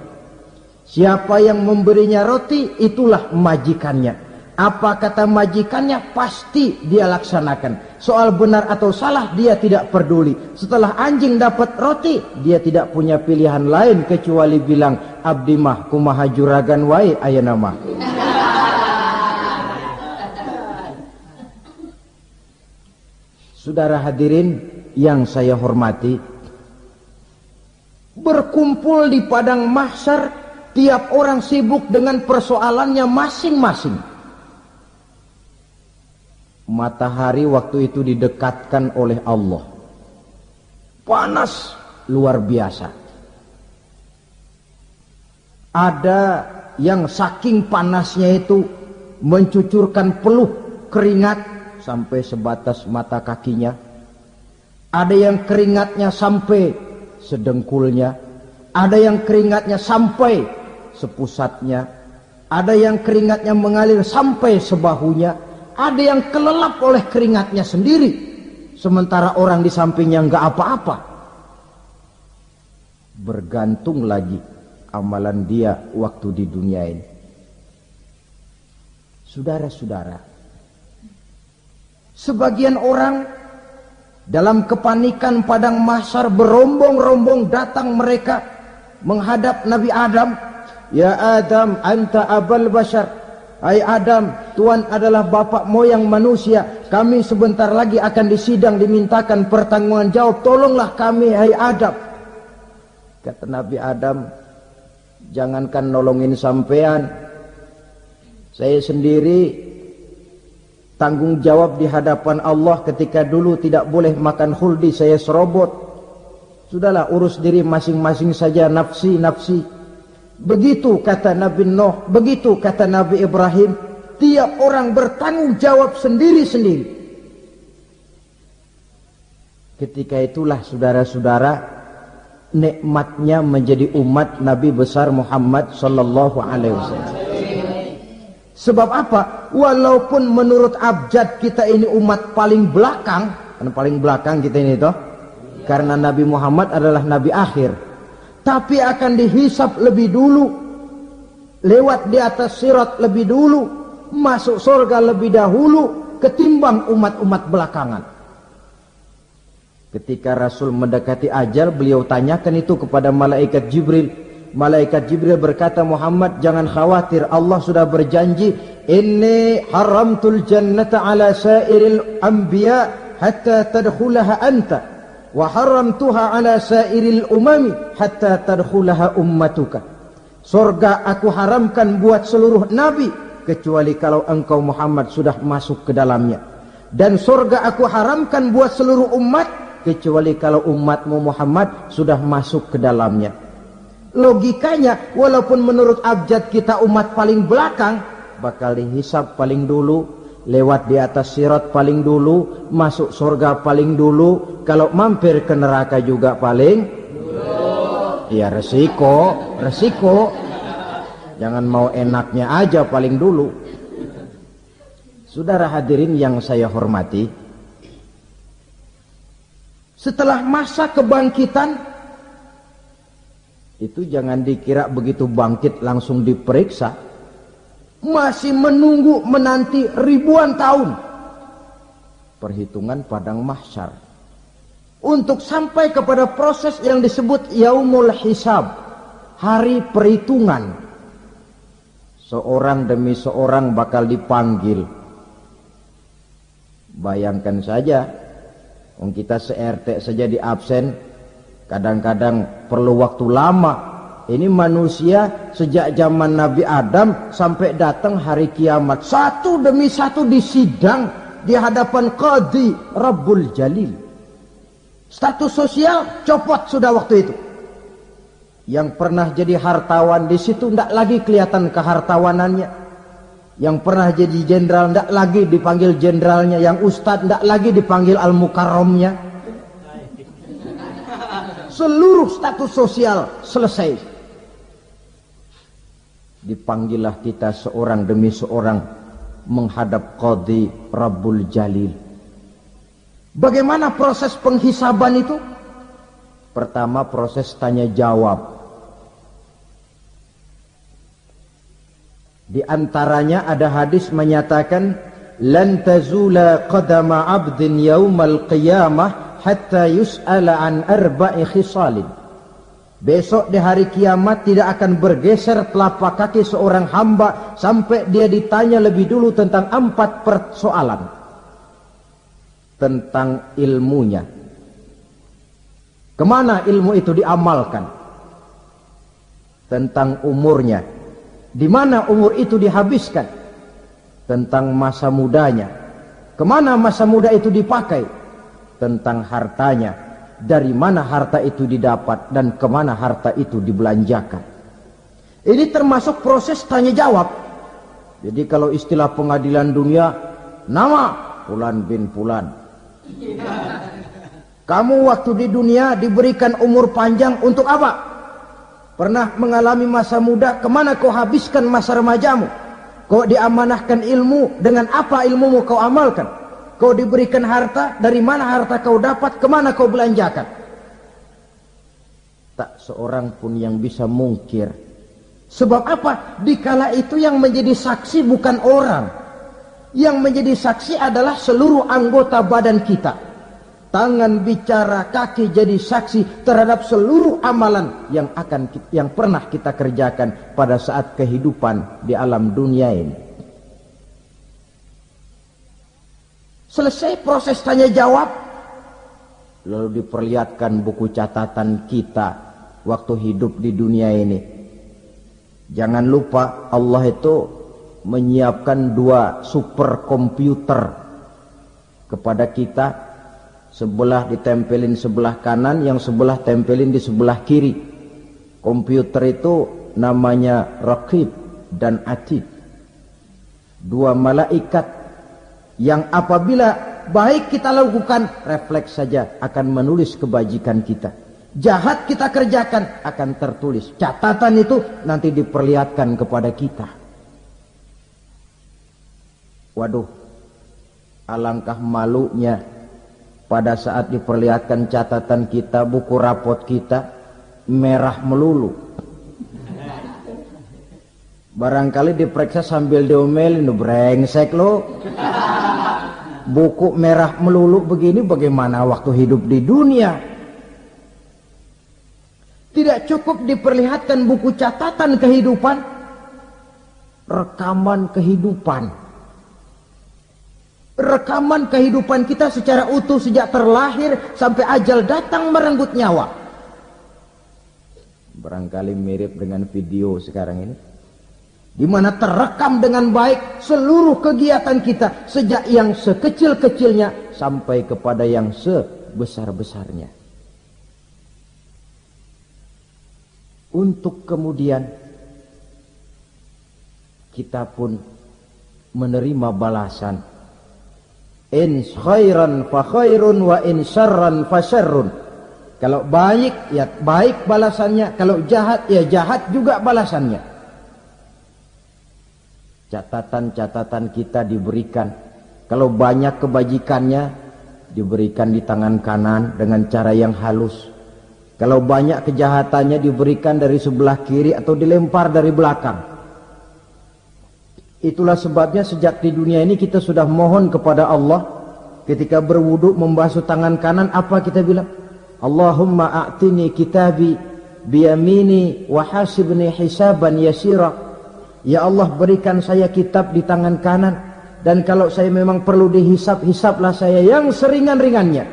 Siapa yang memberinya roti, itulah majikannya. Apa kata majikannya, pasti dia laksanakan. Soal benar atau salah, dia tidak peduli. Setelah anjing dapat roti, dia tidak punya pilihan lain kecuali bilang, abdi mah kumaha juragan wae ayeuna mah. Saudara hadirin yang saya hormati, berkumpul di padang mahsyar, tiap orang sibuk dengan persoalannya masing-masing. Matahari waktu itu didekatkan oleh Allah. Panas luar biasa. Ada yang saking panasnya itu mencucurkan peluh keringat sampai sebatas mata kakinya. Ada yang keringatnya sampai sedengkulnya. Ada yang keringatnya sampai sepusatnya. Ada yang keringatnya mengalir sampai sebahunya. Ada yang kelelap oleh keringatnya sendiri, sementara orang di sampingnya enggak apa-apa. Bergantung lagi amalan dia waktu di dunia ini. Saudara-saudara, sebagian orang dalam kepanikan padang mahsyar berombong-rombong datang mereka menghadap Nabi Adam. Ya Adam, anta abal bashar. Hai Adam, Tuhan adalah bapak moyang manusia. Kami sebentar lagi akan disidang, dimintakan pertanggungan jawab. Tolonglah kami, hai Adam. Kata Nabi Adam, jangankan nolongin sampean, saya sendiri tanggung jawab di hadapan Allah ketika dulu tidak boleh makan khuldi, saya serobot. Sudahlah, urus diri masing-masing saja, nafsi. Begitu kata Nabi Nuh, begitu kata Nabi Ibrahim. Tiap orang bertanggung jawab sendiri-sendiri. Ketika itulah saudara-saudara, nikmatnya menjadi umat Nabi besar Muhammad sallallahu alaihi wasallam. Sebab apa? Walaupun menurut abjad kita ini umat paling belakang, karena paling belakang kita ini toh, karena Nabi Muhammad adalah Nabi akhir, tapi akan dihisap lebih dulu, lewat di atas sirat lebih dulu, masuk surga lebih dahulu ketimbang umat-umat belakangan. Ketika Rasul mendekati ajal, beliau tanyakan itu kepada malaikat Jibril. Malaikat Jibril berkata, Muhammad jangan khawatir, Allah sudah berjanji, inni haramtul jannata ala sairil anbiya hatta tadkhulaha anta, wa haramtuha ala sairil umami hatta tadkhulaha ummatuka. Surga aku haramkan buat seluruh nabi kecuali kalau engkau Muhammad sudah masuk ke dalamnya, dan surga aku haramkan buat seluruh umat kecuali kalau umatmu Muhammad sudah masuk ke dalamnya. Logikanya, walaupun menurut abjad kita umat paling belakang, bakal dihisap paling dulu, lewat di atas sirat paling dulu, masuk surga paling dulu, kalau mampir ke neraka juga paling dulu. Ya resiko. Jangan mau enaknya aja paling dulu. Saudara hadirin yang saya hormati, setelah masa kebangkitan itu jangan dikira begitu bangkit langsung diperiksa. Masih menunggu menanti ribuan tahun perhitungan padang mahsyar untuk sampai kepada proses yang disebut yaumul hisab, hari perhitungan. Seorang demi seorang bakal dipanggil. Bayangkan saja, kita se-RT saja di absen, kadang-kadang perlu waktu lama. Ini manusia sejak zaman Nabi Adam sampai datang hari kiamat, satu demi satu disidang di hadapan Qadhi Rabbul Jalil. Status sosial copot sudah waktu itu. Yang pernah jadi hartawan di situ tidak lagi kelihatan kehartawanannya. Yang pernah jadi jenderal tidak lagi dipanggil jenderalnya. Yang ustadz tidak lagi dipanggil al-mukarramnya. Seluruh status sosial selesai. Dipanggillah kita seorang demi seorang menghadap Qadhi Rabbul Jalil. Bagaimana proses penghisaban itu? Pertama, proses tanya jawab. Di antaranya ada hadis menyatakan, lan tazula qadama 'abdin yaumal qiyamah hatta yus'ala an arba'i khisalin. Besok di hari kiamat tidak akan bergeser telapak kaki seorang hamba sampai dia ditanya lebih dulu tentang 4 persoalan. Tentang ilmunya. Kemana ilmu itu diamalkan? Tentang umurnya. Di mana umur itu dihabiskan? Tentang masa mudanya. Kemana masa muda itu dipakai? Tentang hartanya. Dari mana harta itu didapat dan kemana harta itu dibelanjakan. Ini termasuk proses tanya jawab. Jadi kalau istilah pengadilan dunia, nama Fulan bin Fulan. Kamu waktu di dunia diberikan umur panjang untuk apa? Pernah mengalami masa muda, kemana kau habiskan masa remajamu? Kau diamanahkan ilmu, dengan apa ilmumu kau amalkan? Kau diberikan harta, dari mana harta kau dapat, kemana kau belanjakan? Tak seorang pun yang bisa mungkir. Sebab apa? Dikala itu yang menjadi saksi bukan orang. Yang menjadi saksi adalah seluruh anggota badan kita. Tangan bicara, kaki jadi saksi terhadap seluruh amalan yang pernah kita kerjakan pada saat kehidupan di alam dunia ini. Selesai proses tanya jawab, lalu diperlihatkan buku catatan kita waktu hidup di dunia ini. Jangan lupa Allah itu menyiapkan 2 superkomputer kepada kita. Sebelah ditempelin sebelah kanan, yang sebelah tempelin di sebelah kiri. Komputer itu namanya Raqib dan Atid. 2 malaikat yang apabila baik kita lakukan, refleks saja akan menulis kebajikan kita. Jahat kita kerjakan, akan tertulis. Catatan itu nanti diperlihatkan kepada kita. Waduh, alangkah malunya pada saat diperlihatkan catatan kita, buku rapot kita merah melulu. Barangkali diperiksa sambil diomelin, brengsek lo. Buku merah melulu begini, bagaimana waktu hidup di dunia? Tidak cukup diperlihatkan buku catatan kehidupan, rekaman kehidupan. Rekaman kehidupan kita secara utuh sejak terlahir sampai ajal datang merenggut nyawa. Barangkali mirip dengan video sekarang ini, di mana terekam dengan baik seluruh kegiatan kita sejak yang sekecil-kecilnya sampai kepada yang sebesar-besarnya. Untuk kemudian kita pun menerima balasan. In khairan fa khairun wa in syarran fa syarrun. Kalau baik ya baik balasannya, kalau jahat ya jahat juga balasannya. Catatan-catatan kita diberikan. Kalau banyak kebajikannya diberikan di tangan kanan dengan cara yang halus. Kalau banyak kejahatannya diberikan dari sebelah kiri atau dilempar dari belakang. Itulah sebabnya sejak di dunia ini kita sudah mohon kepada Allah. Ketika berwudu membasuh tangan kanan, apa kita bilang? Allahumma a'tini kitabi biyamini wa hasibni hisaban yasira. Ya Allah, berikan saya kitab di tangan kanan, dan kalau saya memang perlu dihisap, hisaplah saya yang seringan-ringannya.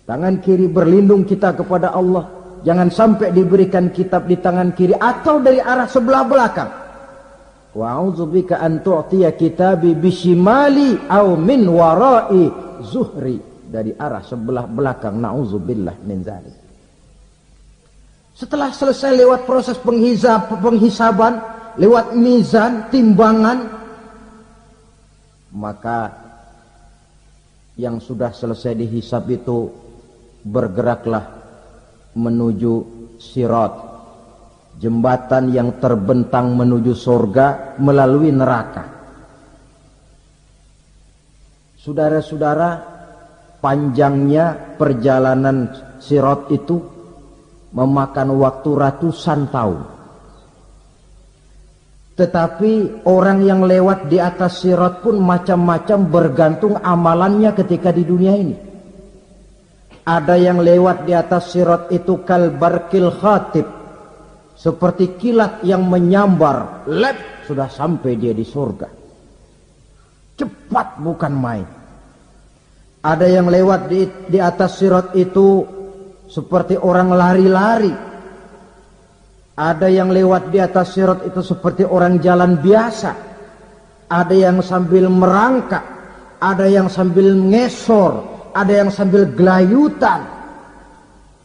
Tangan kiri berlindung kita kepada Allah. Jangan sampai diberikan kitab di tangan kiri atau dari arah sebelah belakang. Wa a'udzubika an tu'tiya kitabi bishimali aw min wara'i zuhri, dari arah sebelah belakang. Na'udzubillah min dzalik. Setelah selesai lewat proses penghisaban, lewat mizan, timbangan, maka yang sudah selesai dihisab itu bergeraklah menuju sirat, jembatan yang terbentang menuju surga melalui neraka. Saudara-saudara, panjangnya perjalanan sirat itu memakan waktu ratusan tahun. Tetapi orang yang lewat di atas sirat pun macam-macam, bergantung amalannya ketika di dunia ini. Ada yang lewat di atas sirat itu kalbarkil khatib, seperti kilat yang menyambar, lep, sudah sampai dia di surga. Cepat bukan main. Ada yang lewat di atas sirat itu seperti orang lari-lari. Ada yang lewat di atas sirat itu seperti orang jalan biasa. Ada yang sambil merangkak, ada yang sambil ngesor, ada yang sambil gelayutan.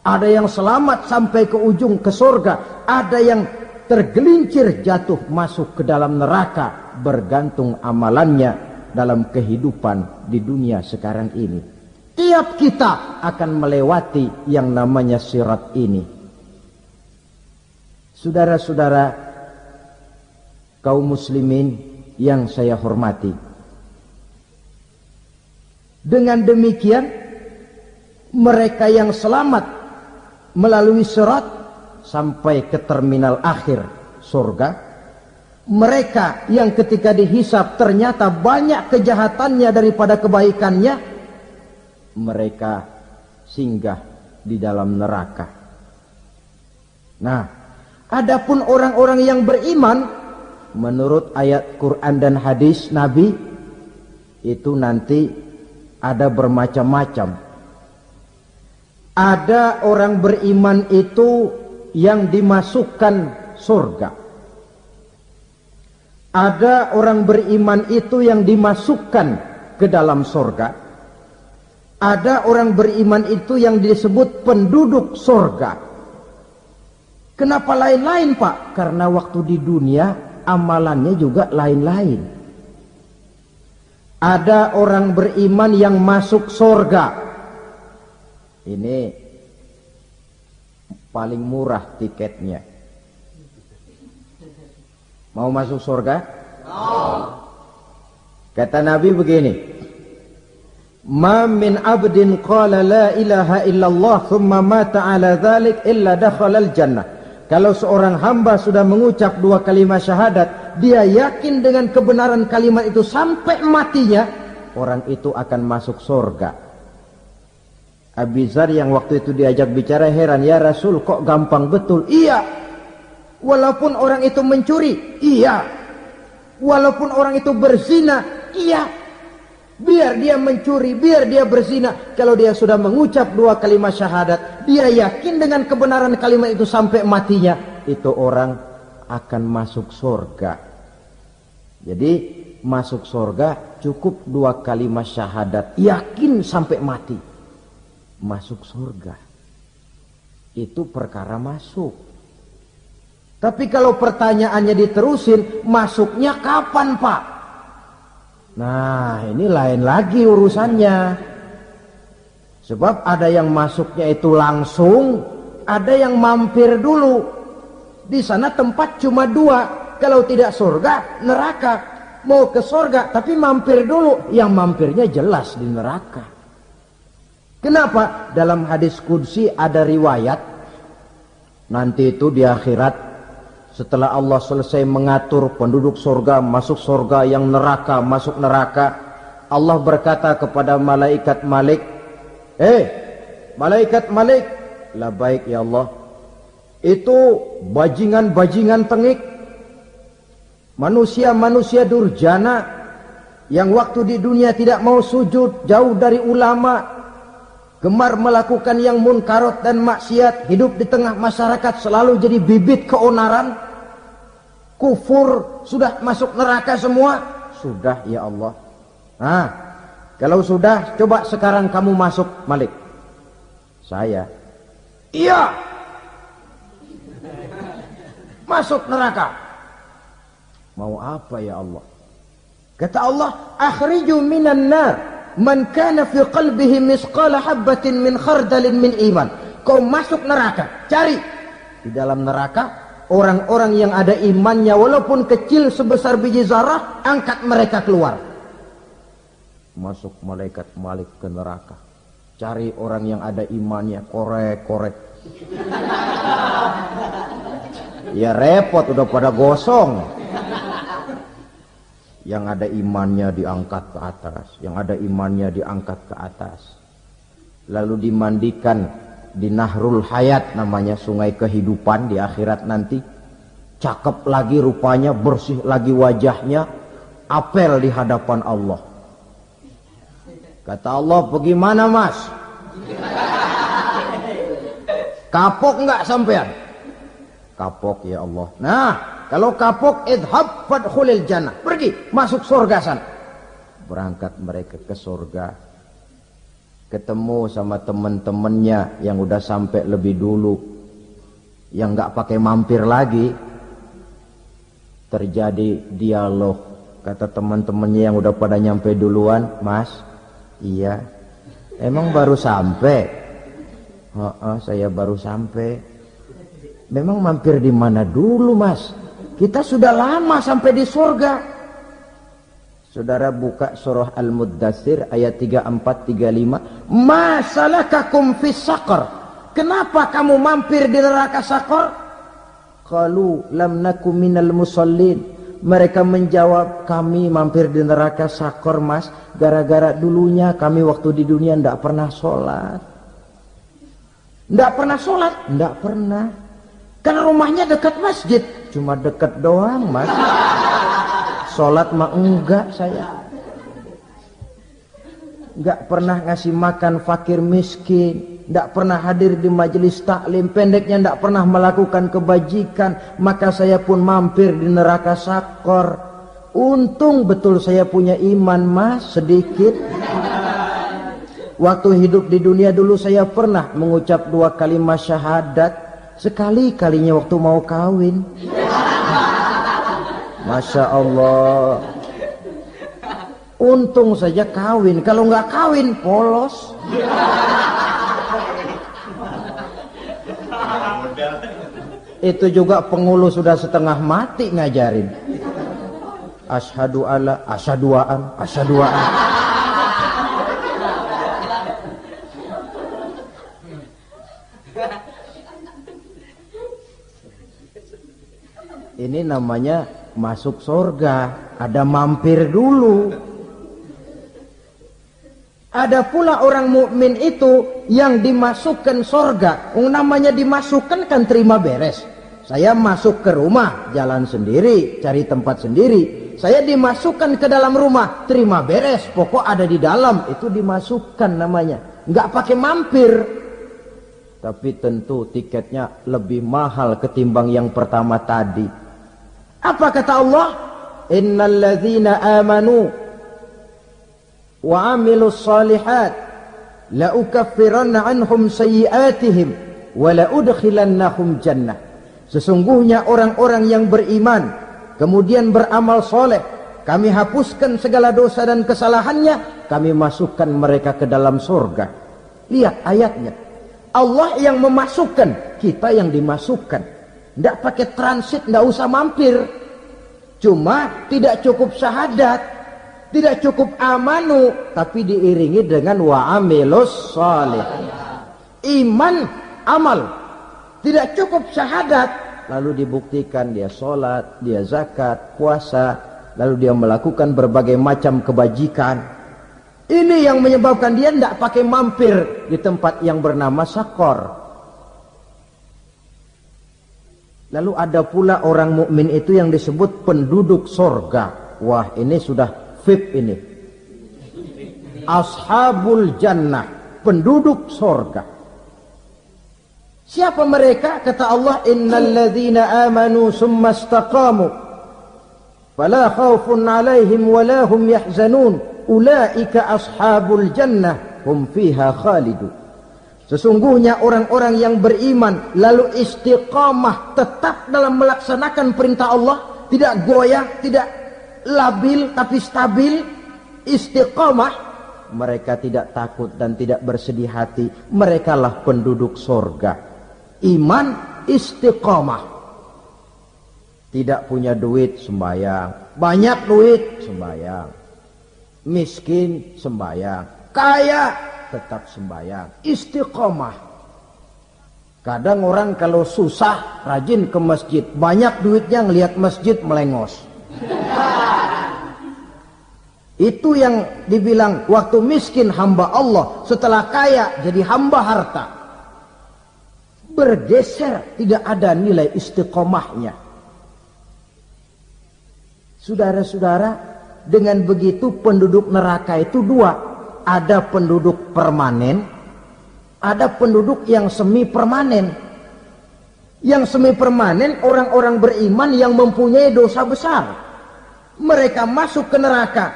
Ada yang selamat sampai ke ujung ke surga, ada yang tergelincir jatuh masuk ke dalam neraka, bergantung amalannya dalam kehidupan di dunia sekarang ini. Tiap kita akan melewati yang namanya sirat ini. Saudara-saudara kaum muslimin yang saya hormati, dengan demikian mereka yang selamat melalui sirat sampai ke terminal akhir surga, mereka yang ketika dihisab ternyata banyak kejahatannya daripada kebaikannya, mereka singgah di dalam neraka. Nah, adapun orang-orang yang beriman menurut ayat Quran dan hadis Nabi itu nanti ada bermacam-macam. Ada orang beriman itu yang dimasukkan surga. Ada orang beriman itu yang dimasukkan ke dalam surga. Ada orang beriman itu yang disebut penduduk surga. Kenapa lain-lain, Pak? Karena waktu di dunia amalannya juga lain-lain. Ada orang beriman yang masuk surga. Ini paling murah tiketnya. Mau masuk surga? Kata Nabi begini, "Ma min abdin qala la ilaha illallah thumma mata ala dhalik illa dakhala al-jannah." Kalau seorang hamba sudah mengucap dua kalimat syahadat, dia yakin dengan kebenaran kalimat itu sampai matinya, orang itu akan masuk surga. Abi Dzar yang waktu itu diajak bicara heran, "Ya Rasul, kok gampang betul?" Iya. Walaupun orang itu mencuri, iya. Walaupun orang itu berzina, iya. Biar dia mencuri, biar dia berzina, kalau dia sudah mengucap dua kalimat syahadat, dia yakin dengan kebenaran kalimat itu sampai matinya, itu orang akan masuk surga. Jadi masuk surga cukup dua kalimat syahadat, yakin sampai mati, masuk surga. Itu perkara masuk. Tapi kalau pertanyaannya diterusin, masuknya kapan, Pak? Nah, ini lain lagi urusannya. Sebab ada yang masuknya itu langsung, ada yang mampir dulu. Di sana tempat cuma dua, kalau tidak surga, neraka. Mau ke surga tapi mampir dulu, yang mampirnya jelas di neraka. Kenapa? Dalam hadis qudsi ada riwayat, nanti itu di akhirat, setelah Allah selesai mengatur penduduk surga masuk surga, yang neraka masuk neraka, Allah berkata kepada malaikat Malik, malaikat Malik, labaik ya Allah, itu bajingan-bajingan tengik, manusia-manusia durjana yang waktu di dunia tidak mau sujud, jauh dari ulama, gemar melakukan yang munkarat dan maksiat, hidup di tengah masyarakat selalu jadi bibit keonaran, kufur, sudah masuk neraka semua. Sudah ya Allah. Nah, kalau sudah, coba sekarang kamu masuk, Malik. Saya, iya, masuk neraka. Mau apa ya Allah? Kata Allah, akhriju minan nar man kana fi qalbihi misqala habbatin min khardalin min iman. Kau masuk neraka, cari di dalam neraka orang-orang yang ada imannya walaupun kecil sebesar biji zarah, angkat mereka keluar. Masuk malaikat Malik ke neraka, cari orang yang ada imannya, korek-korek. Ya repot, udah pada gosong. Yang ada imannya diangkat ke atas, yang ada imannya diangkat ke atas, lalu dimandikan di Nahrul Hayat, namanya sungai kehidupan di akhirat nanti. Cakep lagi rupanya, bersih lagi wajahnya, apel di hadapan Allah. Kata Allah, bagaimana mas? Kapok nggak sampean? Kapok ya Allah. Nah, kalau kapok, idhab fadkhulil jannah, pergi masuk surga sana. Berangkat mereka ke surga, ketemu sama teman-temannya yang udah sampai lebih dulu, yang nggak pakai mampir lagi. Terjadi dialog, Kata teman-temannya yang udah pada nyampe duluan, Mas, iya, emang baru sampai? Saya baru sampai. Memang mampir di mana dulu, Mas? Kita sudah lama sampai di surga. Saudara buka surah Al-Muddatsir ayat 34-35. Ma salakakum fis saqar? Kenapa kamu mampir di neraka Saqar? Qalu lam naku minal musallin. Mereka menjawab, kami mampir di neraka Saqar, Mas, gara-gara dulunya kami waktu di dunia tidak pernah sholat. Tidak pernah sholat? Tidak pernah. Kan rumahnya dekat masjid. Cuma dekat doang, Mas. Sholat mah enggak saya. Enggak pernah ngasih makan fakir miskin. Tidak pernah hadir di majelis taklim, pendeknya tidak pernah melakukan kebajikan, maka saya pun mampir di neraka Saqar. Untung betul saya punya iman, Mas, sedikit. Waktu hidup di dunia dulu saya pernah mengucap 2 kalimat syahadat, sekali-kalinya waktu mau kawin. Masya Allah. Untung saja kawin, kalau nggak kawin polos. Itu juga penghulu sudah setengah mati ngajarin. Asyhadu alla, asyaduaan, asyaduaan. Ini namanya masuk surga, ada mampir dulu. Ada pula orang mukmin itu yang dimasukkan surga. Namanya dimasukkan kan terima beres. Saya masuk ke rumah, jalan sendiri, cari tempat sendiri. Saya dimasukkan ke dalam rumah, terima beres, pokok ada di dalam, itu dimasukkan namanya. Nggak pakai mampir. Tapi tentu tiketnya lebih mahal ketimbang yang pertama tadi. Apa kata Allah? Innal ladzina amanu wa amilus salihat la ukaffiranna anhum sayyi'atihim wa la udkhilannahum jannah. Sesungguhnya orang-orang yang beriman kemudian beramal soleh, kami hapuskan segala dosa dan kesalahannya, kami masukkan mereka ke dalam surga. Lihat ayatnya, Allah yang memasukkan, kita yang dimasukkan. Tidak pakai transit, tidak usah mampir. Cuma tidak cukup syahadat, tidak cukup amanu, tapi diiringi dengan wa'amilus salih. Iman, amal. Tidak cukup syahadat, lalu dibuktikan dia sholat, dia zakat, puasa, lalu dia melakukan berbagai macam kebajikan. Ini yang menyebabkan dia tidak pakai mampir di tempat yang bernama Saqar. Lalu ada pula orang mukmin itu yang disebut penduduk sorga. Wah, ini sudah VIP ini. Ashabul jannah, penduduk sorga. Siapa mereka? Kata Allah, innal ladzina amanu summa istaqamu fala khaufun 'alaihim wala hum yahzanun ulaika ashabul jannah hum fiha khalidun. Sesungguhnya orang-orang yang beriman lalu istiqamah, tetap dalam melaksanakan perintah Allah, tidak goyah, tidak labil tapi stabil, istiqamah, mereka tidak takut dan tidak bersedih hati, merekalah penduduk surga. Iman, istiqamah. Tidak punya duit, sembahyang. Banyak duit, sembahyang. Miskin, sembahyang. Kaya, tetap sembahyang. Istiqamah. Kadang orang kalau susah, rajin ke masjid. Banyak duitnya, ngelihat masjid melengos. Itu yang dibilang waktu miskin hamba Allah, setelah kaya jadi hamba harta. Bergeser, tidak ada nilai istiqomahnya. Saudara-saudara, dengan begitu penduduk neraka itu dua. Ada penduduk permanen, ada penduduk yang semi permanen. Yang semi permanen orang-orang beriman yang mempunyai dosa besar. Mereka masuk ke neraka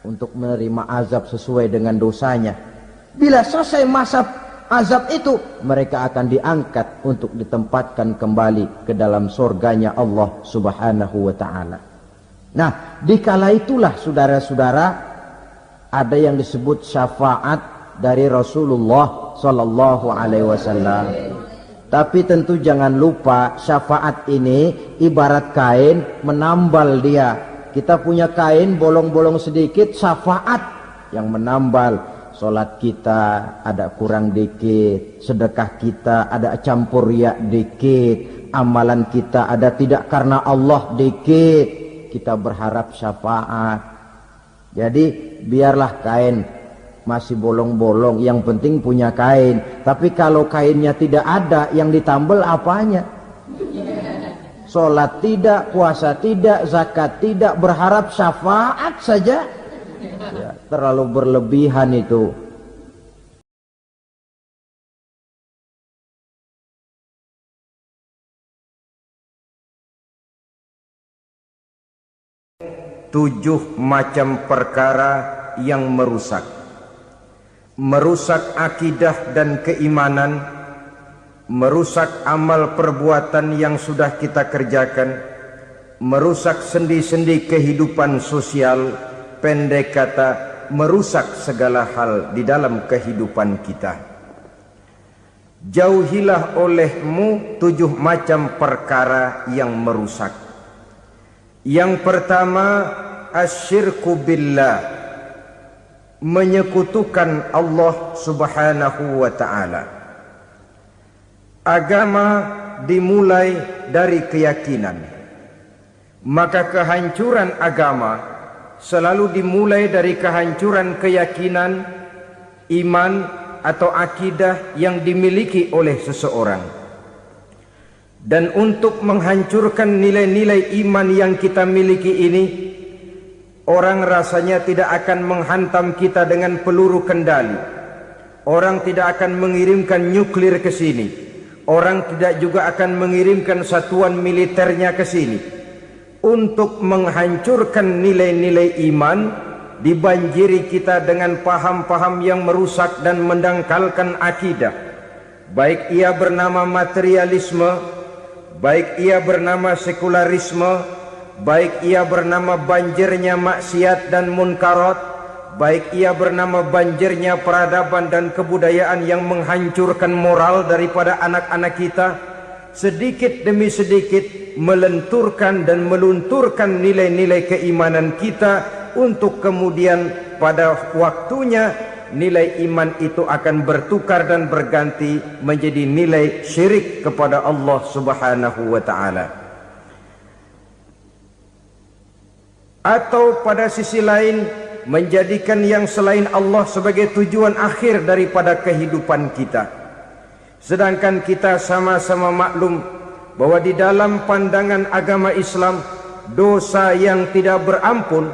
untuk menerima azab sesuai dengan dosanya. Bila selesai masa azab itu, mereka akan diangkat untuk ditempatkan kembali ke dalam surganya Allah subhanahu wa ta'ala. Nah, dikala itulah saudara-saudara ada yang disebut syafaat dari Rasulullah Sallallahu Alaihi Wasallam. Tapi tentu jangan lupa syafaat ini ibarat kain menambal dia. Kita punya kain bolong-bolong sedikit, syafaat yang menambal. Solat kita ada kurang dikit, sedekah kita ada campur riak dikit, amalan kita ada tidak karena Allah dikit, kita berharap syafaat. Jadi biarlah kain masih bolong-bolong, yang penting punya kain. Tapi kalau kainnya tidak ada, yang ditambal apanya? Solat tidak, puasa tidak, zakat tidak, berharap syafaat saja. Ya, terlalu berlebihan itu. Tujuh macam perkara yang merusak akidah dan keimanan, merusak amal perbuatan yang sudah kita kerjakan, merusak sendi-sendi kehidupan sosial, pendek kata merusak segala hal di dalam kehidupan kita. Jauhilah olehmu tujuh macam perkara yang merusak. Yang pertama, asyirku billah, menyekutukan Allah Subhanahu wa ta'ala. Agama dimulai dari keyakinan, maka kehancuran agama selalu dimulai dari kehancuran keyakinan, iman atau akidah yang dimiliki oleh seseorang. Dan untuk menghancurkan nilai-nilai iman yang kita miliki ini, orang rasanya tidak akan menghantam kita dengan peluru kendali. Orang tidak akan mengirimkan nuklir ke sini. Orang tidak juga akan mengirimkan satuan militernya ke sini. Untuk menghancurkan nilai-nilai iman, dibanjiri kita dengan paham-paham yang merusak dan mendangkalkan akidah. Baik ia bernama materialisme, baik ia bernama sekularisme, baik ia bernama banjirnya maksiat dan munkarat, baik ia bernama banjirnya peradaban dan kebudayaan yang menghancurkan moral daripada anak-anak kita. Sedikit demi sedikit melenturkan dan melunturkan nilai-nilai keimanan kita, untuk kemudian pada waktunya nilai iman itu akan bertukar dan berganti menjadi nilai syirik kepada Allah Subhanahu wa ta'ala. Atau pada sisi lain menjadikan yang selain Allah sebagai tujuan akhir daripada kehidupan kita. Sedangkan kita sama-sama maklum bahwa di dalam pandangan agama Islam, dosa yang tidak berampun,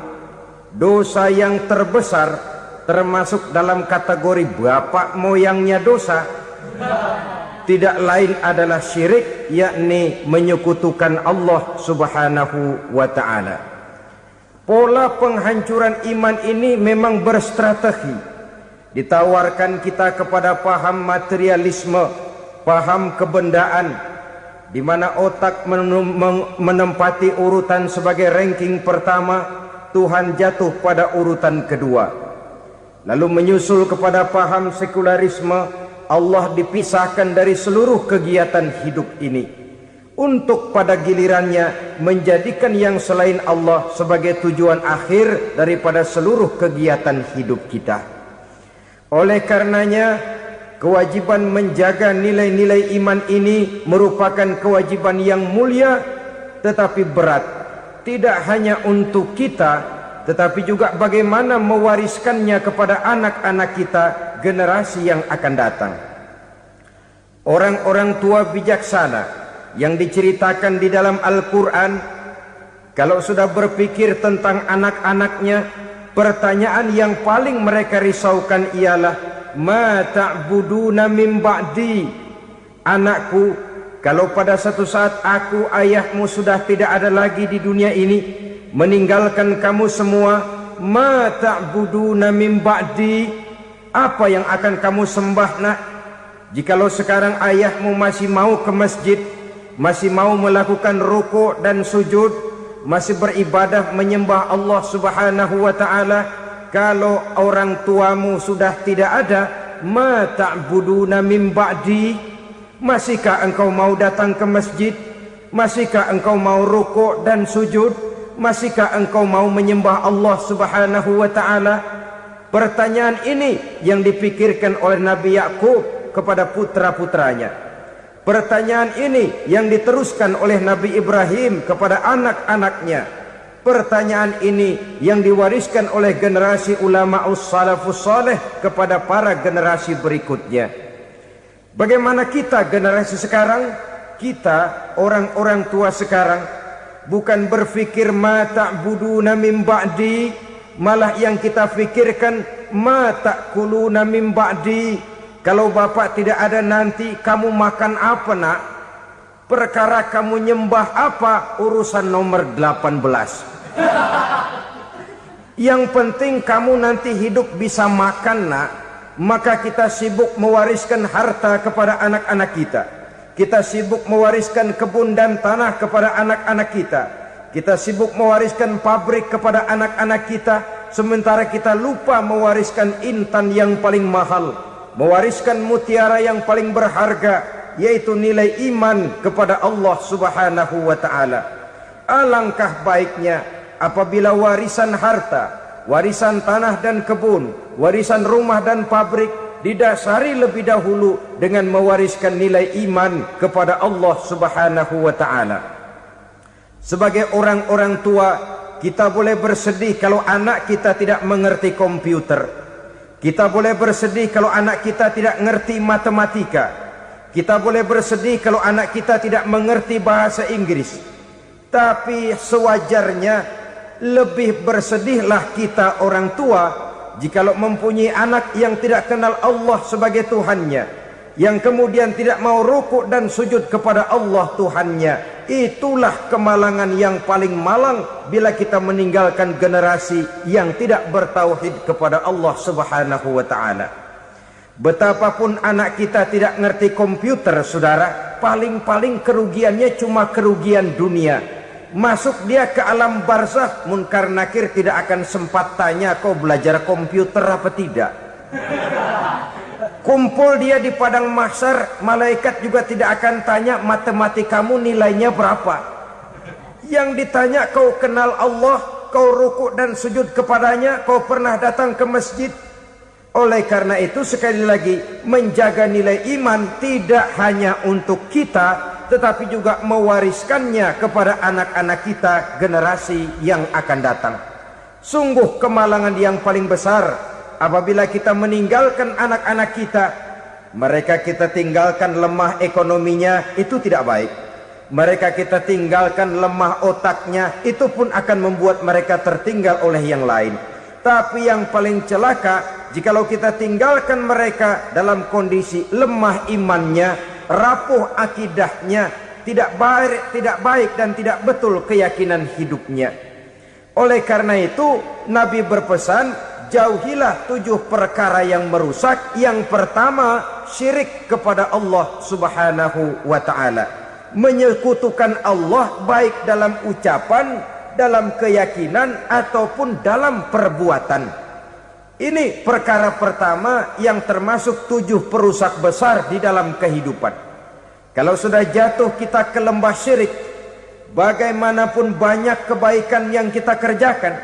dosa yang terbesar, termasuk dalam kategori bapak moyangnya dosa, tidak lain adalah syirik, yakni menyekutukan Allah Subhanahu wa ta'ala. Pola penghancuran iman ini memang berstrategi. Ditawarkan kita kepada paham materialisme, paham kebendaan, di mana otak menempati urutan sebagai ranking pertama, Tuhan jatuh pada urutan kedua. Lalu menyusul kepada paham sekularisme, Allah dipisahkan dari seluruh kegiatan hidup ini, untuk pada gilirannya menjadikan yang selain Allah sebagai tujuan akhir daripada seluruh kegiatan hidup kita. Oleh karenanya, kewajiban menjaga nilai-nilai iman ini merupakan kewajiban yang mulia tetapi berat. Tidak hanya untuk kita, tetapi juga bagaimana mewariskannya kepada anak-anak kita, generasi yang akan datang. Orang-orang tua bijaksana yang diceritakan di dalam Al-Quran, kalau sudah berpikir tentang anak-anaknya, pertanyaan yang paling mereka risaukan ialah, ma ta'buduna min ba'di. Anakku, kalau pada satu saat aku, ayahmu sudah tidak ada lagi di dunia ini, meninggalkan kamu semua, ma ta'buduna min ba'di, apa yang akan kamu sembah nak? Jikalau sekarang ayahmu masih mau ke masjid, masih mau melakukan rukuk dan sujud, masih beribadah menyembah Allah Subhanahu wa ta'ala. Kalau orang tuamu sudah tidak ada, ma ta'buduna min ba'di, masihkah engkau mau datang ke masjid? Masihkah engkau mau rukuk dan sujud? Masihkah engkau mau menyembah Allah Subhanahu wa ta'ala? Pertanyaan ini yang dipikirkan oleh Nabi Yakub kepada putra-putranya. Pertanyaan ini yang diteruskan oleh Nabi Ibrahim kepada anak-anaknya. Pertanyaan ini yang diwariskan oleh generasi ulama salafus saleh kepada para generasi berikutnya. Bagaimana kita generasi sekarang? Kita orang-orang tua sekarang bukan berfikir ma ta'buduna min ba'di, malah yang kita fikirkan ma ta'kuluna min ba'di. Kalau bapak tidak ada nanti kamu makan apa nak? Perkara kamu nyembah apa urusan nomor 18. Yang penting kamu nanti hidup bisa makan nak. Maka kita sibuk mewariskan harta kepada anak-anak kita. Kita sibuk mewariskan kebun dan tanah kepada anak-anak kita. Kita sibuk mewariskan pabrik kepada anak-anak kita. Sementara kita lupa mewariskan intan yang paling mahal, mewariskan mutiara yang paling berharga, yaitu nilai iman kepada Allah Subhanahu wa ta'ala. Alangkah baiknya apabila warisan harta, warisan tanah dan kebun, warisan rumah dan pabrik didasari lebih dahulu dengan mewariskan nilai iman kepada Allah Subhanahu wa ta'ala. Sebagai orang-orang tua, kita boleh bersedih kalau anak kita tidak mengerti komputer. Kita boleh bersedih kalau anak kita tidak mengerti matematika. Kita boleh bersedih kalau anak kita tidak mengerti bahasa Inggris. Tapi sewajarnya lebih bersedihlah kita orang tua jikalau mempunyai anak yang tidak kenal Allah sebagai Tuhannya, yang kemudian tidak mau rukuk dan sujud kepada Allah Tuhannya. Itulah kemalangan yang paling malang bila kita meninggalkan generasi yang tidak bertauhid kepada Allah Subhanahu wa ta'ala. Betapapun anak kita tidak ngerti komputer, saudara, paling-paling kerugiannya cuma kerugian dunia. Masuk dia ke alam barzakh, munkar nakir tidak akan sempat tanya kau belajar komputer apa tidak. Kumpul dia di padang mahsyar, malaikat juga tidak akan tanya matematikamu nilainya berapa. Yang ditanya kau kenal Allah, kau rukuk dan sujud kepadanya, kau pernah datang ke masjid. Oleh karena itu sekali lagi, menjaga nilai iman tidak hanya untuk kita, tetapi juga mewariskannya kepada anak-anak kita generasi yang akan datang. Sungguh kemalangan yang paling besar apabila kita meninggalkan anak-anak kita. Mereka kita tinggalkan lemah ekonominya, itu tidak baik. Mereka kita tinggalkan lemah otaknya, itu pun akan membuat mereka tertinggal oleh yang lain. Tapi yang paling celaka jikalau kita tinggalkan mereka dalam kondisi lemah imannya, rapuh akidahnya, tidak baik dan tidak betul keyakinan hidupnya. Oleh karena itu Nabi berpesan, jauhilah 7 perkara yang merusak. Yang pertama, syirik kepada Allah Subhanahu wa ta'ala. Menyekutukan Allah baik dalam ucapan, dalam keyakinan ataupun dalam perbuatan. Ini perkara pertama yang termasuk 7 perusak besar di dalam kehidupan. Kalau sudah jatuh kita ke lembah syirik, bagaimanapun banyak kebaikan yang kita kerjakan,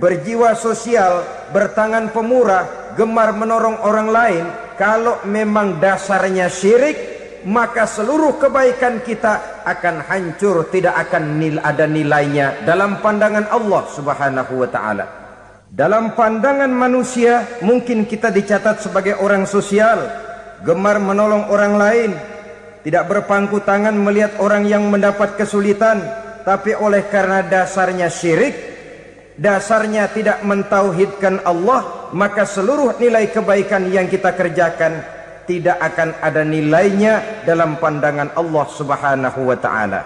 berjiwa sosial, bertangan pemurah, gemar menolong orang lain, kalau memang dasarnya syirik, maka seluruh kebaikan kita akan hancur, tidak akan ada nilainya dalam pandangan Allah Subhanahu wa ta'ala. Dalam pandangan manusia mungkin kita dicatat sebagai orang sosial, gemar menolong orang lain, tidak berpangku tangan melihat orang yang mendapat kesulitan. Tapi oleh karena dasarnya syirik, dasarnya tidak mentauhidkan Allah, maka seluruh nilai kebaikan yang kita kerjakan tidak akan ada nilainya dalam pandangan Allah Subhanahu wa ta'ala.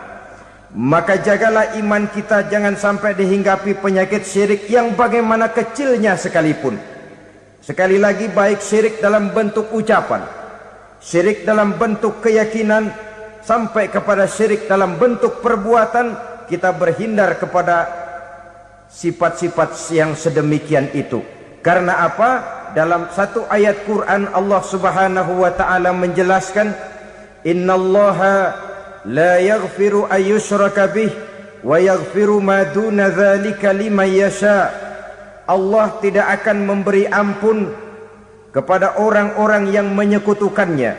Maka jagalah iman kita jangan sampai dihinggapi penyakit syirik yang bagaimana kecilnya sekalipun. Sekali lagi, baik syirik dalam bentuk ucapan, syirik dalam bentuk keyakinan, sampai kepada syirik dalam bentuk perbuatan, kita berhindar kepada sifat-sifat yang sedemikian itu. Karena apa? Dalam satu ayat Quran Allah Subhanahu wa taala menjelaskan, innallaha la yaghfiru ayyushraka bih wa yaghfiru ma duna dzalika liman yasha. Allah tidak akan memberi ampun kepada orang-orang yang menyekutukannya,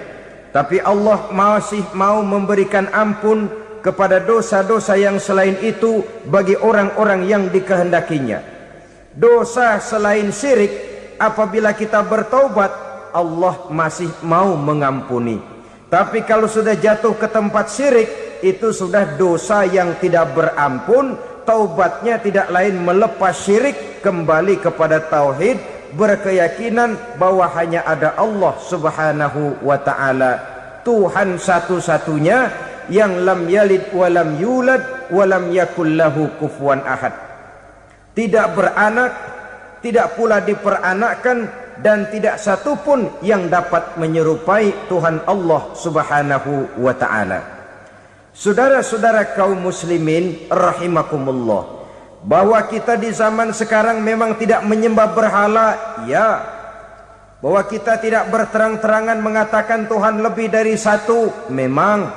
tapi Allah masih mau memberikan ampun kepada dosa-dosa yang selain itu bagi orang-orang yang dikehendakinya. Dosa selain syirik, apabila kita bertaubat, Allah masih mau mengampuni. Tapi kalau sudah jatuh ke tempat syirik, itu sudah dosa yang tidak berampun. Taubatnya tidak lain melepas syirik, kembali kepada tauhid, berkeyakinan bahwa hanya ada Allah Subhanahu wa ta'ala, Tuhan satu-satunya, yang lam yalid walam yulad walam yakul lahu kufuwan ahad. Tidak beranak, tidak pula diperanakkan, dan tidak satupun yang dapat menyerupai Tuhan Allah Subhanahu wa ta'ala. Saudara-saudara kaum muslimin rahimakumullah, bahwa kita di zaman sekarang memang tidak menyembah berhala, ya. Bahwa kita tidak berterang-terangan mengatakan Tuhan lebih dari satu, memang.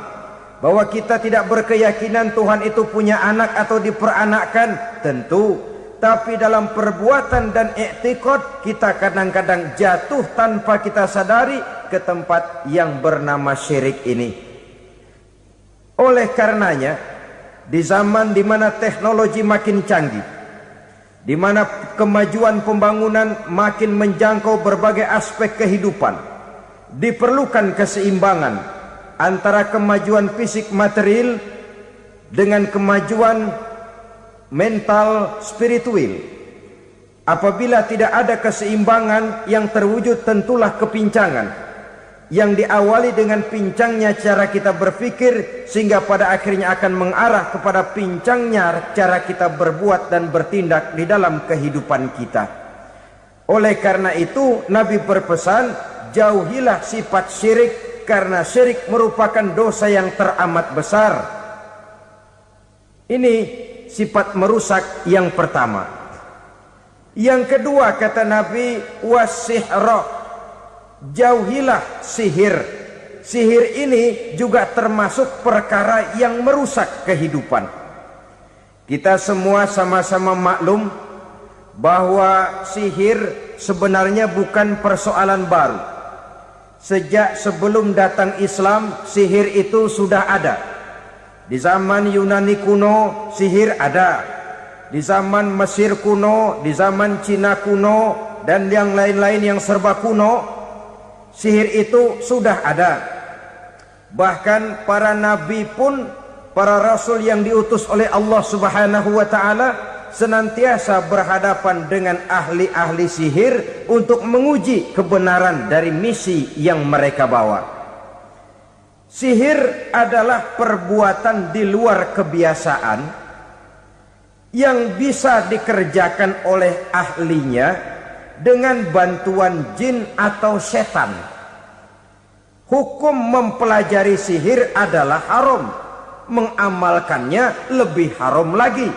Bahwa kita tidak berkeyakinan Tuhan itu punya anak atau diperanakkan, tentu. Tapi dalam perbuatan dan i'tiqad, kita kadang-kadang jatuh tanpa kita sadari ke tempat yang bernama syirik ini. Oleh karenanya, di zaman di mana teknologi makin canggih, di mana kemajuan pembangunan makin menjangkau berbagai aspek kehidupan, diperlukan keseimbangan antara kemajuan fisik material dengan kemajuan mental spiritual. Apabila tidak ada keseimbangan, yang terwujud tentulah kepincangan, yang diawali dengan pincangnya cara kita berpikir, sehingga pada akhirnya akan mengarah kepada pincangnya cara kita berbuat dan bertindak di dalam kehidupan kita. Oleh karena itu Nabi berpesan, jauhilah sifat syirik, karena syirik merupakan dosa yang teramat besar. Ini sifat merusak yang pertama. Yang kedua, kata Nabi, wasihra, jauhilah sihir. Sihir ini juga termasuk perkara yang merusak kehidupan. Kita semua sama-sama maklum bahwa sihir sebenarnya bukan persoalan baru. Sejak sebelum datang Islam, sihir itu sudah ada. Di zaman Yunani kuno, sihir ada. Di zaman Mesir kuno, di zaman Cina kuno, dan yang lain-lain yang serba kuno, sihir itu sudah ada. Bahkan para nabi pun, para rasul yang diutus oleh Allah Subhanahu wa ta'ala, senantiasa berhadapan dengan ahli-ahli sihir untuk menguji kebenaran dari misi yang mereka bawa. Sihir adalah perbuatan di luar kebiasaan yang bisa dikerjakan oleh ahlinya dengan bantuan jin atau setan. Hukum mempelajari sihir adalah haram, mengamalkannya lebih haram lagi.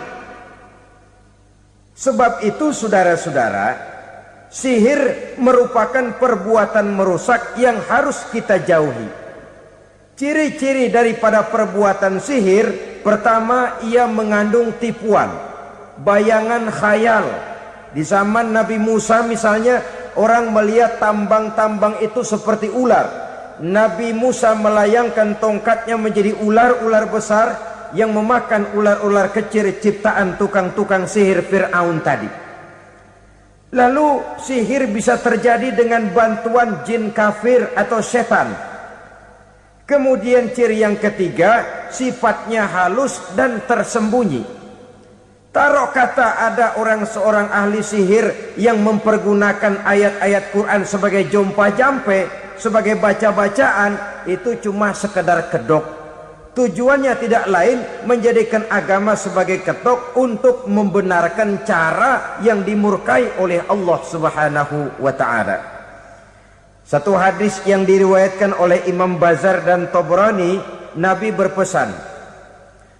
Sebab itu saudara-saudara, sihir merupakan perbuatan merusak yang harus kita jauhi. Ciri-ciri daripada perbuatan sihir, pertama, ia mengandung tipuan, bayangan khayal. Di zaman Nabi Musa misalnya, orang melihat tambang-tambang itu seperti ular. Nabi Musa melayangkan tongkatnya menjadi ular-ular besar yang memakan ular-ular kecil ciptaan tukang-tukang sihir Fir'aun tadi. Lalu sihir bisa terjadi dengan bantuan jin kafir atau setan. Kemudian ciri yang ketiga, sifatnya halus dan tersembunyi. Taruh kata ada seorang ahli sihir yang mempergunakan ayat-ayat Quran sebagai jompa-jampe, sebagai baca-bacaan, itu cuma sekedar kedok. Tujuannya tidak lain menjadikan agama sebagai ketok untuk membenarkan cara yang dimurkai oleh Allah Subhanahu wa ta'ala. Satu hadis yang diriwayatkan oleh Imam Bazar dan Tabrani, Nabi berpesan,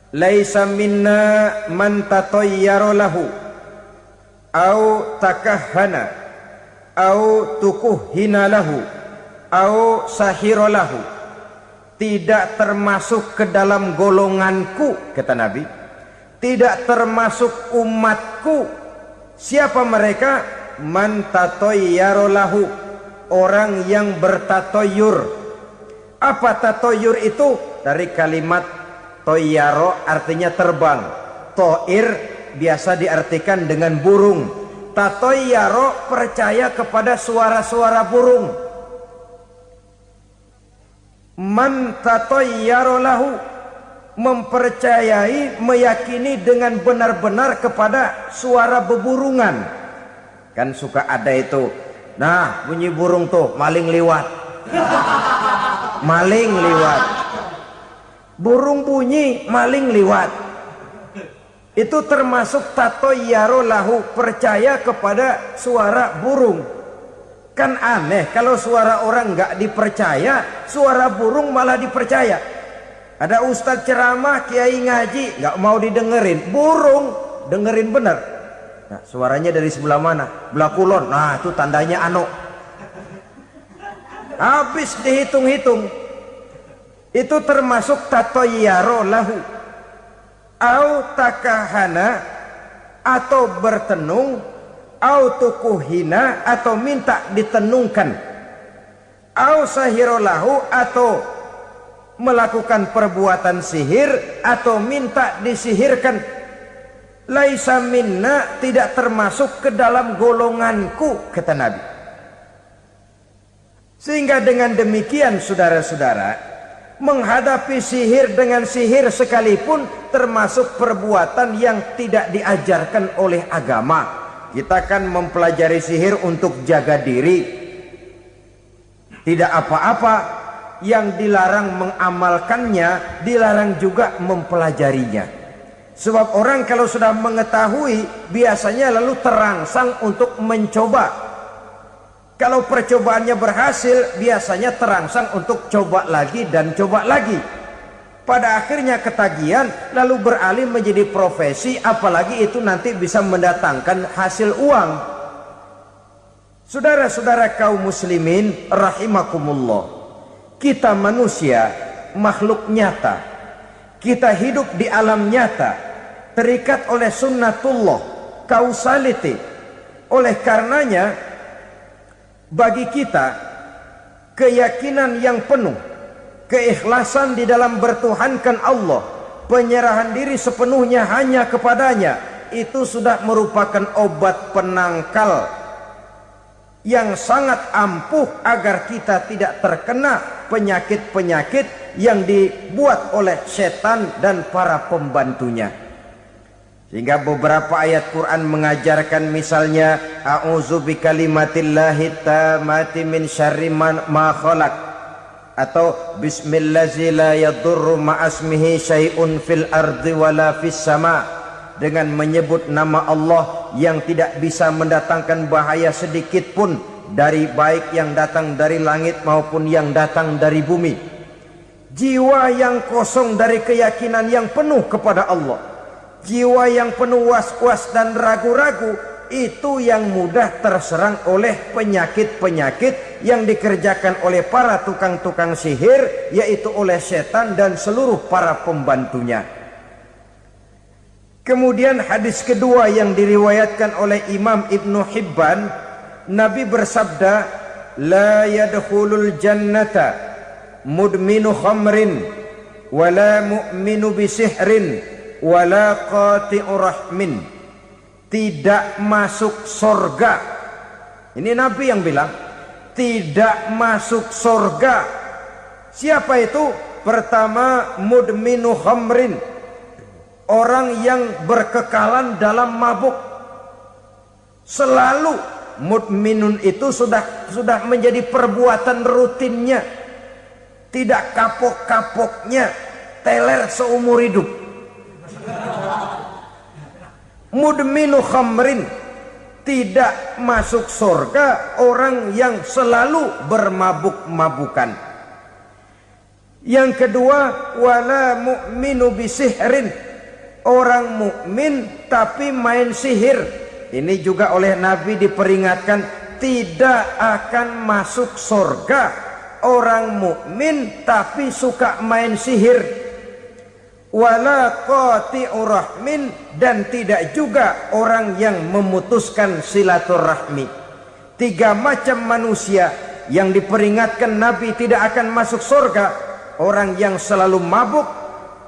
laisa minna man tatayyara lahu au takahhana au tukuhhina lahu au sahira lahu. Tidak termasuk ke dalam golonganku, kata Nabi, tidak termasuk umatku. Siapa mereka? Man tatayyara lahu, orang yang bertatoyur. Apa tatoyur itu? Dari kalimat toyaro, artinya terbang. Toir biasa diartikan dengan burung. Tatoyaro percaya kepada suara-suara burung. Man tatayyara lahu, mempercayai, meyakini dengan benar-benar kepada suara beburungan. Kan suka ada itu, nah bunyi burung tuh, maling liwat. Maling liwat, burung bunyi, maling liwat. Itu termasuk tatayyara lahu, percaya kepada suara burung. Kan aneh kalau suara orang nggak dipercaya, suara burung malah dipercaya. Ada ustadz ceramah, kiai ngaji, nggak mau didengerin, burung dengerin bener. Nah, suaranya dari sebelah mana? Belah kulon. Nah, itu tandanya anu. Habis dihitung-hitung. Itu termasuk tatayyara lahu. Au takahana, atau bertenung, au tukuhina, atau minta ditenungkan, au sahirolahu, atau melakukan perbuatan sihir, atau minta disihirkan. Laisa minna, tidak termasuk ke dalam golonganku, kata Nabi. Sehingga dengan demikian saudara-saudara, menghadapi sihir dengan sihir sekalipun termasuk perbuatan yang tidak diajarkan oleh agama. Kita kan mempelajari sihir untuk jaga diri, tidak apa-apa. Yang dilarang mengamalkannya, dilarang juga mempelajarinya. Sebab orang kalau sudah mengetahui, biasanya lalu terangsang untuk mencoba. Kalau percobaannya berhasil, biasanya terangsang untuk coba lagi dan coba lagi. Pada akhirnya ketagihan, lalu beralih menjadi profesi, apalagi itu nanti bisa mendatangkan hasil uang. Saudara-saudara kaum muslimin rahimakumullah, kita manusia makhluk nyata, kita hidup di alam nyata, terikat oleh sunnatullah, causality. Oleh karenanya bagi kita keyakinan yang penuh, keikhlasan di dalam bertuhankan Allah, penyerahan diri sepenuhnya hanya kepadanya, itu sudah merupakan obat penangkal yang sangat ampuh agar kita tidak terkena penyakit-penyakit yang dibuat oleh setan dan para pembantunya. Sehingga beberapa ayat Quran mengajarkan, misalnya a'udzu bikalimatillahi tammati min syarri ma khalaq, atau bismillazi la yadurru ma'asmihi syai'un fil ardi wala fis sama, dengan menyebut nama Allah yang tidak bisa mendatangkan bahaya sedikit pun, dari baik yang datang dari langit maupun yang datang dari bumi. Jiwa yang kosong dari keyakinan yang penuh kepada Allah, jiwa yang penuh was-was dan ragu-ragu, itu yang mudah terserang oleh penyakit-penyakit yang dikerjakan oleh para tukang-tukang sihir, yaitu oleh setan dan seluruh para pembantunya. Kemudian hadis kedua yang diriwayatkan oleh Imam Ibnu Hibban, Nabi bersabda, la yadkhulul jannata mudminu khamrin wala mu'minu bisihrin wala qati'u rahmin. Tidak masuk surga. Ini Nabi yang bilang, tidak masuk surga. Siapa itu? Pertama, mudminu khamrin, orang yang berkekalan dalam mabuk. Selalu mudminun itu sudah menjadi perbuatan rutinnya, tidak kapok-kapoknya, teler seumur hidup. Mudminu khamrin, tidak masuk surga orang yang selalu bermabuk-mabukan. Yang kedua, wala mu'minu bisihrin, orang mukmin tapi main sihir. Ini juga oleh Nabi diperingatkan, tidak akan masuk surga orang mukmin tapi suka main sihir. Wala qati'ur rahmin, dan tidak juga orang yang memutuskan silaturahmi. 3 macam manusia yang diperingatkan Nabi tidak akan masuk surga: orang yang selalu mabuk,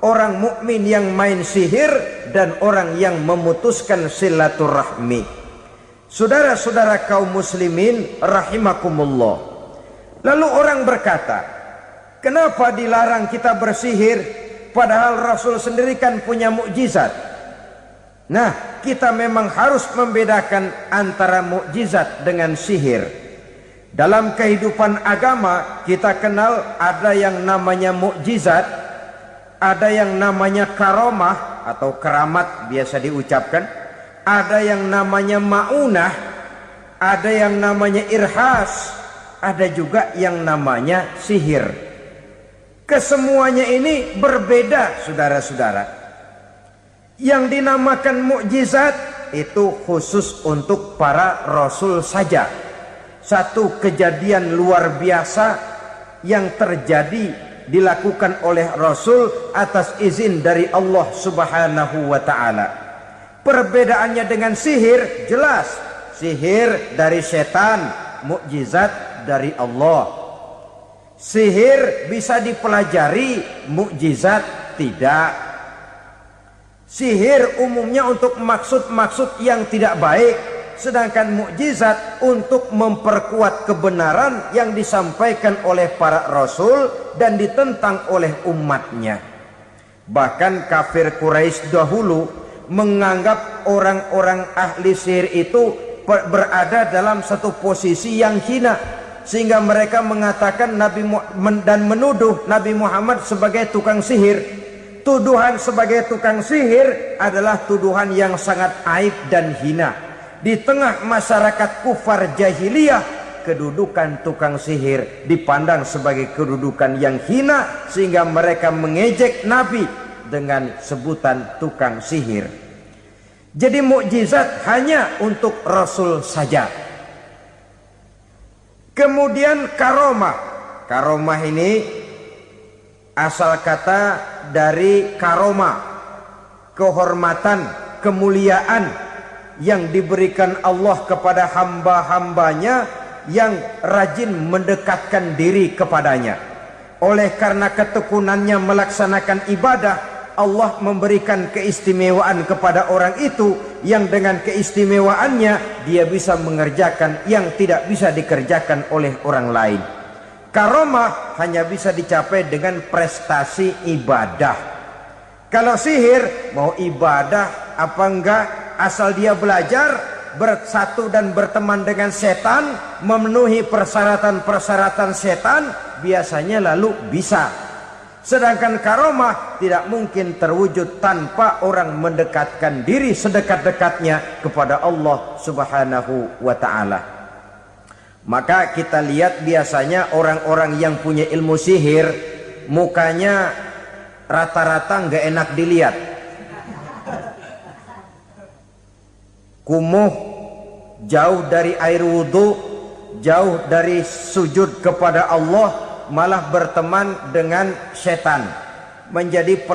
orang mukmin yang main sihir, dan orang yang memutuskan silaturahmi. Saudara-saudara kaum muslimin rahimakumullah. Lalu orang berkata, kenapa dilarang kita bersihir padahal Rasul sendiri kan punya mukjizat? Nah, kita memang harus membedakan antara mukjizat dengan sihir. Dalam kehidupan agama kita kenal ada yang namanya mukjizat, ada yang namanya karomah atau keramat biasa diucapkan, ada yang namanya maunah, ada yang namanya irhas, ada juga yang namanya sihir. Kesemuanya ini berbeda, saudara-saudara. Yang dinamakan mukjizat itu khusus untuk para rasul saja. Satu kejadian luar biasa yang terjadi dilakukan oleh Rasul atas izin dari Allah Subhanahu wa ta'ala. Perbedaannya dengan sihir jelas. Sihir dari setan, mukjizat dari Allah. Sihir bisa dipelajari, mukjizat tidak. Sihir umumnya untuk maksud-maksud yang tidak baik, sedangkan mukjizat untuk memperkuat kebenaran yang disampaikan oleh para rasul dan ditentang oleh umatnya. Bahkan kafir Quraisy dahulu menganggap orang-orang ahli sihir itu berada dalam satu posisi yang hina, sehingga mereka mengatakan dan menuduh Nabi Muhammad sebagai tukang sihir. Tuduhan sebagai tukang sihir adalah tuduhan yang sangat aib dan hina. Di tengah masyarakat kufar jahiliyah, kedudukan tukang sihir dipandang sebagai kedudukan yang hina, sehingga mereka mengejek Nabi dengan sebutan tukang sihir. Jadi mukjizat hanya untuk Rasul saja. Kemudian karomah. Karomah ini asal kata dari karoma, kehormatan, kemuliaan yang diberikan Allah kepada hamba-hambanya yang rajin mendekatkan diri kepadanya. Oleh karena ketekunannya melaksanakan ibadah, Allah memberikan keistimewaan kepada orang itu, yang dengan keistimewaannya dia bisa mengerjakan yang tidak bisa dikerjakan oleh orang lain. Karomah hanya bisa dicapai dengan prestasi ibadah. Kalau sihir, mau ibadah apa enggak, asal dia belajar, bersatu dan berteman dengan setan, memenuhi persyaratan-persyaratan setan, biasanya lalu bisa. Sedangkan karomah tidak mungkin terwujud tanpa orang mendekatkan diri sedekat-dekatnya kepada Allah Subhanahu wa ta'ala. Maka kita lihat biasanya orang-orang yang punya ilmu sihir, mukanya rata-rata nggak enak dilihat. Kumuh, jauh dari air wudhu, jauh dari sujud kepada Allah, malah berteman dengan setan, menjadi